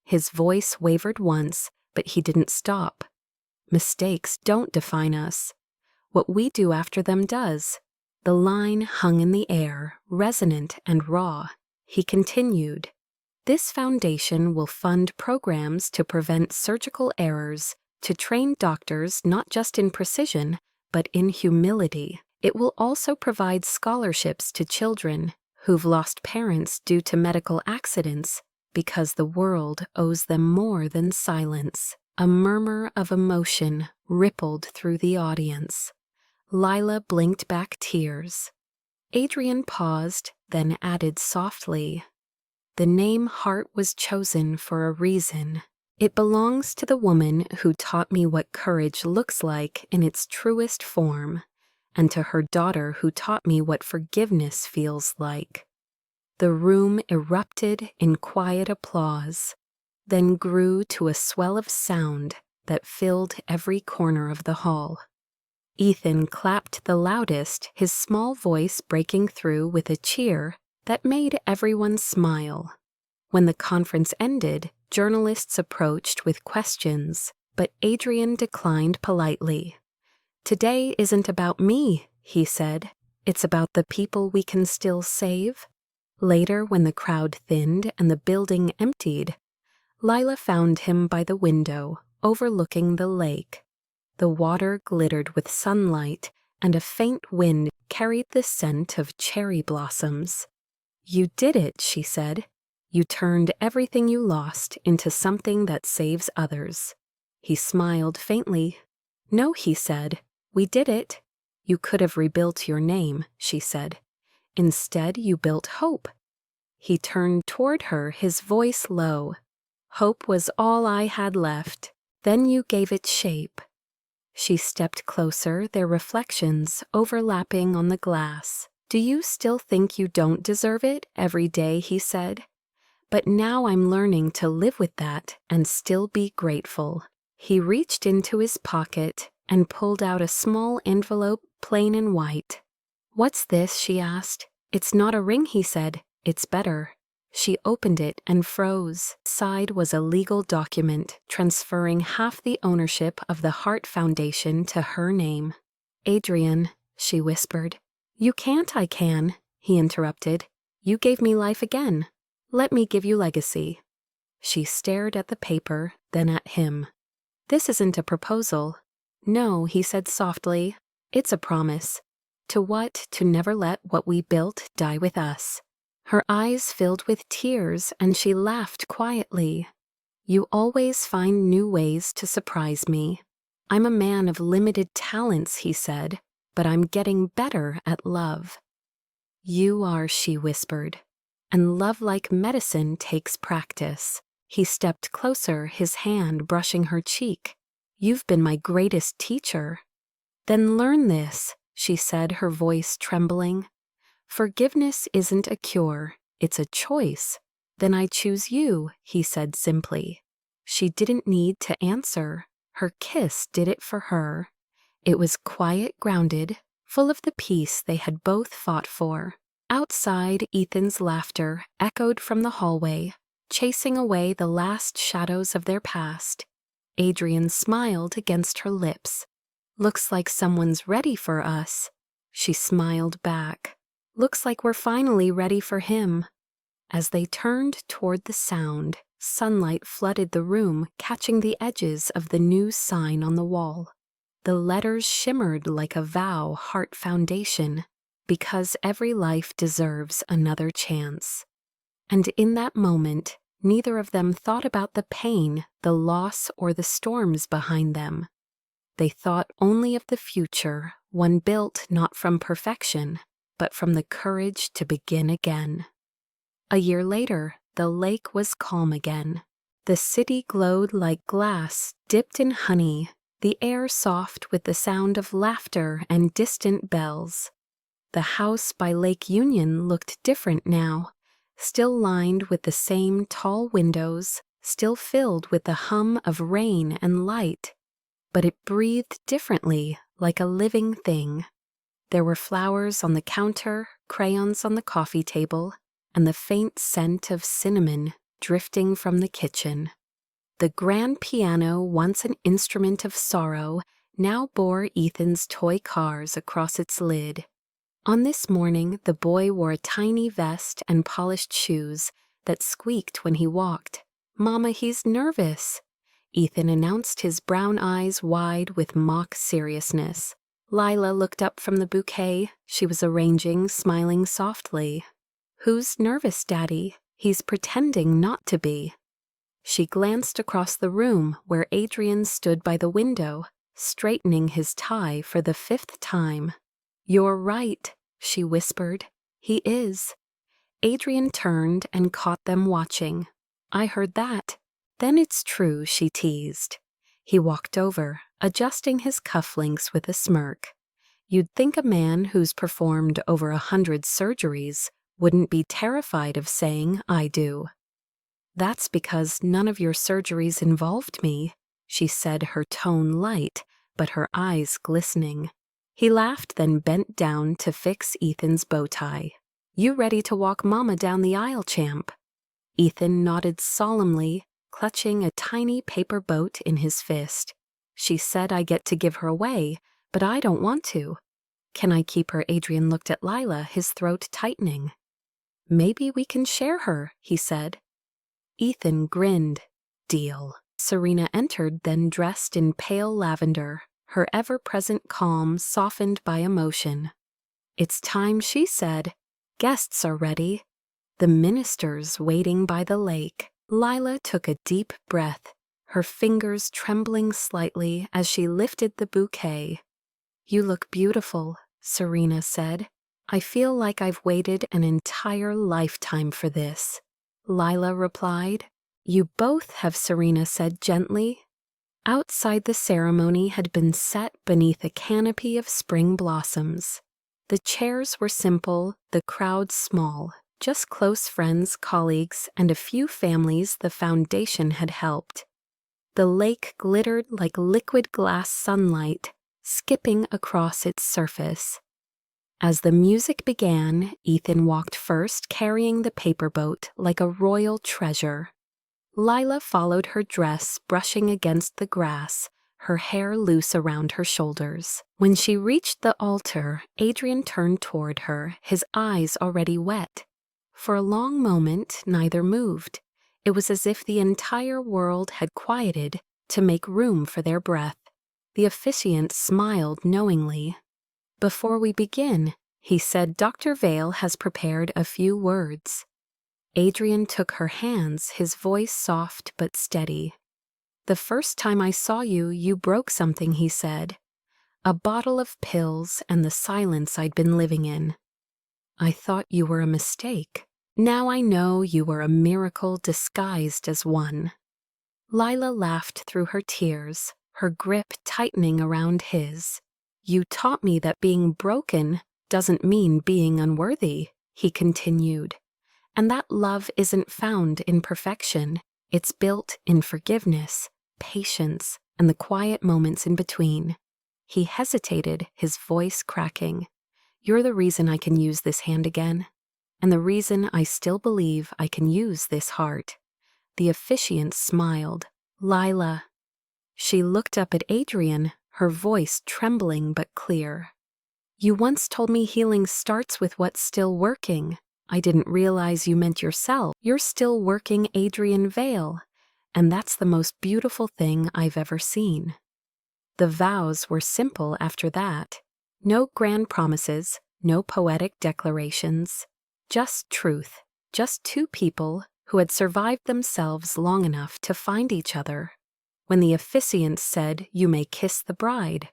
His voice wavered once, but he didn't stop. "Mistakes don't define us. What we do after them does." The line hung in the air, resonant and raw. He continued, "This foundation will fund programs to prevent surgical errors, to train doctors not just in precision, but in humility. It will also provide scholarships to children who've lost parents due to medical accidents, because the world owes them more than silence." A murmur of emotion rippled through the audience. Lila blinked back tears. Adrian paused, then added softly, "The name Heart was chosen for a reason. It belongs to the woman who taught me what courage looks like in its truest form, and to her daughter who taught me what forgiveness feels like." The room erupted in quiet applause, then grew to a swell of sound that filled every corner of the hall. Ethan clapped the loudest, his small voice breaking through with a cheer that made everyone smile. When the conference ended, journalists approached with questions, but Adrian declined politely. "Today isn't about me," he said. It's about the people we can still save. Later, when the crowd thinned and the building emptied, Lila found him by the window, overlooking the lake. The water glittered with sunlight, and a faint wind carried the scent of cherry blossoms. "You did it," she said. "You turned everything you lost into something that saves others." He smiled faintly. "No," he said. "We did it." "You could have rebuilt your name," she said. "Instead, you built hope." He turned toward her, his voice low. "Hope was all I had left. Then you gave it shape." She stepped closer, their reflections overlapping on the glass. "Do you still think you don't deserve it every day?" he said. "But now I'm learning to live with that and still be grateful." He reached into his pocket and pulled out a small envelope, plain and white. "What's this?" she asked. "It's not a ring," he said. "It's better." She opened it and froze. Inside was a legal document transferring half the ownership of the Heart Foundation to her name. "Adrian," she whispered. "You can't." "I can," he interrupted. "You gave me life again. Let me give you legacy." She stared at the paper, then at him. "This isn't a proposal." "No," he said softly. "It's a promise." "To what?" "To never let what we built die with us." Her eyes filled with tears, and she laughed quietly. "You always find new ways to surprise me. I'm a man of limited talents," he said, "but I'm getting better at love." "You are," she whispered. "And love, like medicine, takes practice." He stepped closer, his hand brushing her cheek. "You've been my greatest teacher." "Then learn this," she said, her voice trembling. "Forgiveness isn't a cure, it's a choice." "Then I choose you," he said simply. She didn't need to answer. Her kiss did it for her. It was quiet, grounded, full of the peace they had both fought for. Outside, Ethan's laughter echoed from the hallway, chasing away the last shadows of their past. Adrian smiled against her lips. "Looks like someone's ready for us." She smiled back. "Looks like we're finally ready for him." As they turned toward the sound, sunlight flooded the room, catching the edges of the new sign on the wall. The letters shimmered like a vow, Heart Foundation, because every life deserves another chance. And in that moment, neither of them thought about the pain, the loss, or the storms behind them. They thought only of the future, one built not from perfection, but from the courage to begin again. A year later, the lake was calm again. The city glowed like glass dipped in honey, the air soft with the sound of laughter and distant bells. The house by Lake Union looked different now, still lined with the same tall windows, still filled with the hum of rain and light. But it breathed differently, like a living thing. There were flowers on the counter, crayons on the coffee table, and the faint scent of cinnamon drifting from the kitchen. The grand piano, once an instrument of sorrow, now bore Ethan's toy cars across its lid. On this morning, the boy wore a tiny vest and polished shoes that squeaked when he walked. "Mama, he's nervous," Ethan announced, his brown eyes wide with mock seriousness. Lila looked up from the bouquet she was arranging, smiling softly. "Who's nervous, Daddy? He's pretending not to be." She glanced across the room where Adrian stood by the window, straightening his tie for the 5th time. "You're right," she whispered. "He is." Adrian turned and caught them watching. "I heard that." "Then it's true," she teased. He walked over, adjusting his cufflinks with a smirk. "You'd think a man who's performed over 100 surgeries wouldn't be terrified of saying I do." "That's because none of your surgeries involved me," she said, her tone light, but her eyes glistening. He laughed, then bent down to fix Ethan's bow tie. "You ready to walk Mama down the aisle, champ?" Ethan nodded solemnly, clutching a tiny paper boat in his fist. "She said I get to give her away, but I don't want to." Can I keep her? Adrian looked at Lila, his throat tightening. Maybe we can share her, he said. Ethan grinned. Deal. Serena entered, then dressed in pale lavender, her ever-present calm softened by emotion. It's time, she said. Guests are ready. The ministers waiting by the lake. Lila took a deep breath, her fingers trembling slightly as she lifted the bouquet. You look beautiful, Serena said. I feel like I've waited an entire lifetime for this. Lila replied. You both have, Serena said gently. Outside, the ceremony had been set beneath a canopy of spring blossoms. The chairs were simple, the crowd small, just close friends, colleagues, and a few families the foundation had helped. The lake glittered like liquid glass sunlight, skipping across its surface. As the music began, Ethan walked first, carrying the paper boat like a royal treasure. Lila followed, her dress brushing against the grass, her hair loose around her shoulders. When she reached the altar, Adrian turned toward her, his eyes already wet. For a long moment, neither moved. It was as if the entire world had quieted to make room for their breath. The officiant smiled knowingly. Before we begin, he said, Dr. Vale has prepared a few words. Adrian took her hands, his voice soft but steady. The first time I saw you, you broke something, he said. A bottle of pills and the silence I'd been living in. I thought you were a mistake. Now I know you were a miracle disguised as one. Lila laughed through her tears, her grip tightening around his. You taught me that being broken doesn't mean being unworthy, he continued. And that love isn't found in perfection. It's built in forgiveness, patience, and the quiet moments in between. He hesitated, his voice cracking. You're the reason I can use this hand again, and the reason I still believe I can use this heart. The officiant smiled. Lila. She looked up at Adrian, her voice trembling but clear. You once told me healing starts with what's still working. I didn't realize you meant yourself. You're still working, Adrian Vale, and that's the most beautiful thing I've ever seen. The vows were simple after that. No grand promises, no poetic declarations. Just truth. Just two people who had survived themselves long enough to find each other. When the officiant said, You may kiss the bride,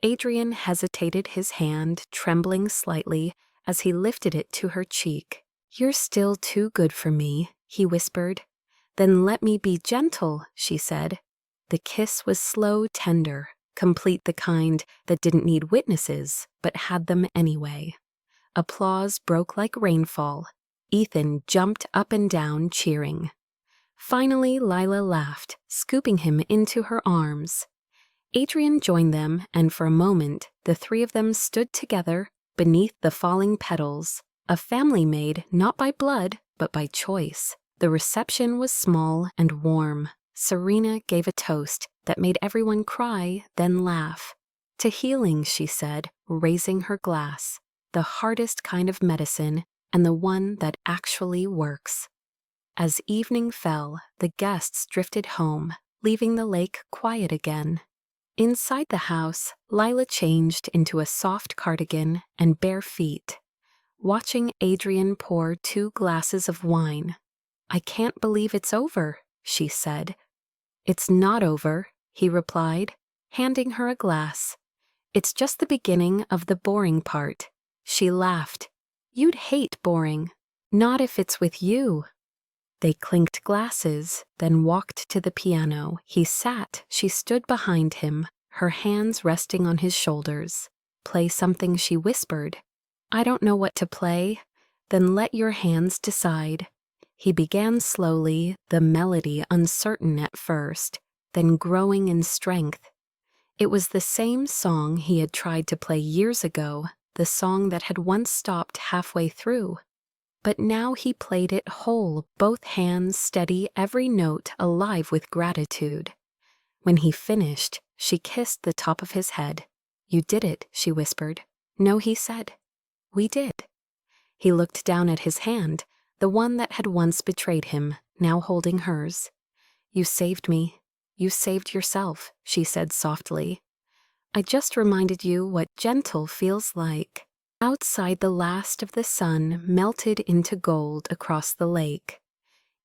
Adrian hesitated, his hand trembling slightly as he lifted it to her cheek. You're still too good for me, he whispered. Then let me be gentle, she said. The kiss was slow, tender, complete, the kind that didn't need witnesses, but had them anyway. Applause broke like rainfall. Ethan jumped up and down, cheering. Finally, Lila laughed, scooping him into her arms. Adrian joined them, and for a moment, the three of them stood together beneath the falling petals, a family made not by blood, but by choice. The reception was small and warm. Serena gave a toast that made everyone cry, then laugh. To healing, she said, raising her glass, the hardest kind of medicine and the one that actually works. As evening fell, the guests drifted home, leaving the lake quiet again. Inside the house, Lila changed into a soft cardigan and bare feet, watching Adrian pour 2 glasses of wine. I can't believe it's over, she said. It's not over, he replied, handing her a glass. It's just the beginning of the boring part. She laughed. You'd hate boring. Not if it's with you. They clinked glasses, then walked to the piano. He sat, she stood behind him, her hands resting on his shoulders. Play something, she whispered. I don't know what to play. Then let your hands decide. He began slowly, the melody uncertain at first, then growing in strength. It was the same song he had tried to play years ago, the song that had once stopped halfway through. But now he played it whole, both hands steady, every note alive with gratitude. When he finished, she kissed the top of his head. You did it, she whispered. No, he said. We did. He looked down at his hand, the one that had once betrayed him, now holding hers. You saved me. You saved yourself, she said softly. I just reminded you what gentle feels like. Outside, the last of the sun melted into gold across the lake.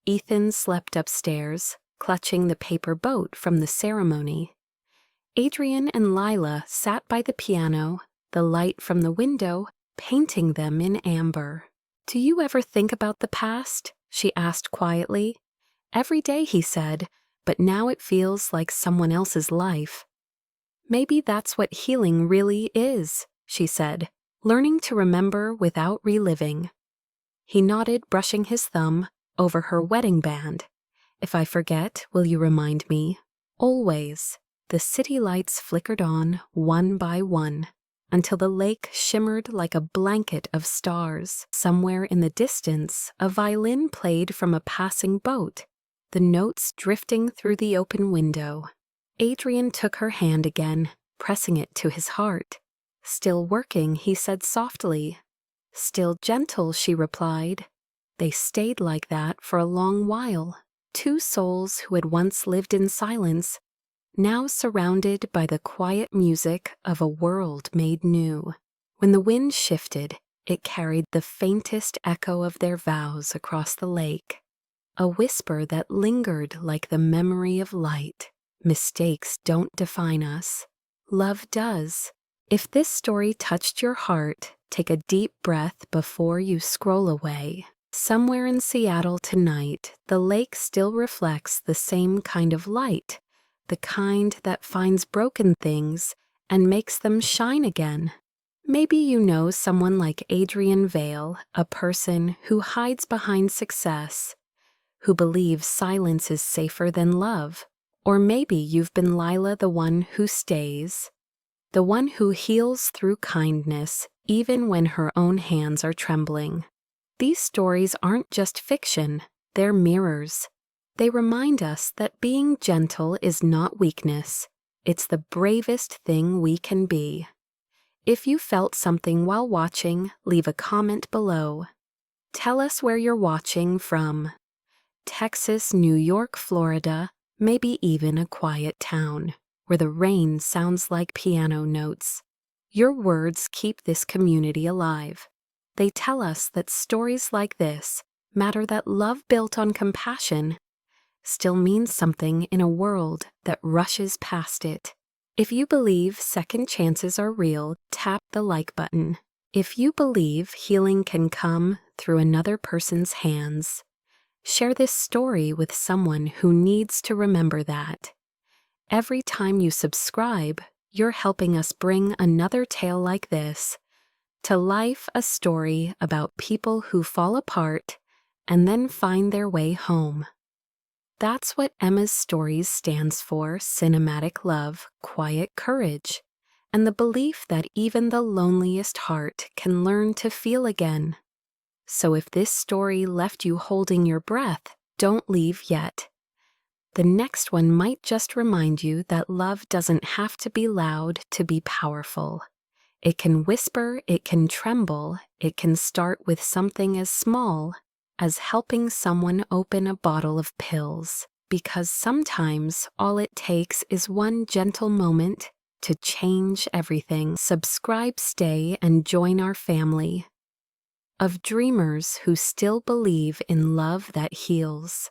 Ethan slept upstairs, clutching the paper boat from the ceremony. Adrian and Lila sat by the piano, the light from the window painting them in amber. Do you ever think about the past? She asked quietly. Every day, he said, but now it feels like someone else's life. Maybe that's what healing really is, she said, learning to remember without reliving. He nodded, brushing his thumb over her wedding band. If I forget, will you remind me? Always. The city lights flickered on, one by one, until the lake shimmered like a blanket of stars. Somewhere in the distance, a violin played from a passing boat, the notes drifting through the open window. Adrian took her hand again, pressing it to his heart. Still working, he said softly. Still gentle, she replied. They stayed like that for a long while. Two souls who had once lived in silence, now surrounded by the quiet music of a world made new. When the wind shifted, it carried the faintest echo of their vows across the lake, a whisper that lingered like the memory of light. Mistakes don't define us. Love does. If this story touched your heart, take a deep breath before you scroll away. Somewhere in Seattle tonight, the lake still reflects the same kind of light, the kind that finds broken things and makes them shine again. Maybe you know someone like Adrian Vale, a person who hides behind success, who believes silence is safer than love. Or maybe you've been Lila, the one who stays, the one who heals through kindness, even when her own hands are trembling. These stories aren't just fiction, they're mirrors. They remind us that being gentle is not weakness, it's the bravest thing we can be. If you felt something while watching, leave a comment below. Tell us where you're watching from. Texas, New York, Florida, maybe even a quiet town, where the rain sounds like piano notes. Your words keep this community alive. They tell us that stories like this matter, that love built on compassion still means something in a world that rushes past it. If you believe second chances are real, tap the like button. If you believe healing can come through another person's hands, share this story with someone who needs to remember that. Every time you subscribe, you're helping us bring another tale like this to life, a story about people who fall apart and then find their way home. That's what Emma's Stories stands for: cinematic love, quiet courage, and the belief that even the loneliest heart can learn to feel again. So if this story left you holding your breath, don't leave yet. The next one might just remind you that love doesn't have to be loud to be powerful. It can whisper, it can tremble, it can start with something as small as helping someone open a bottle of pills, because sometimes all it takes is one gentle moment to change everything. Subscribe, stay, and join our family of dreamers who still believe in love that heals.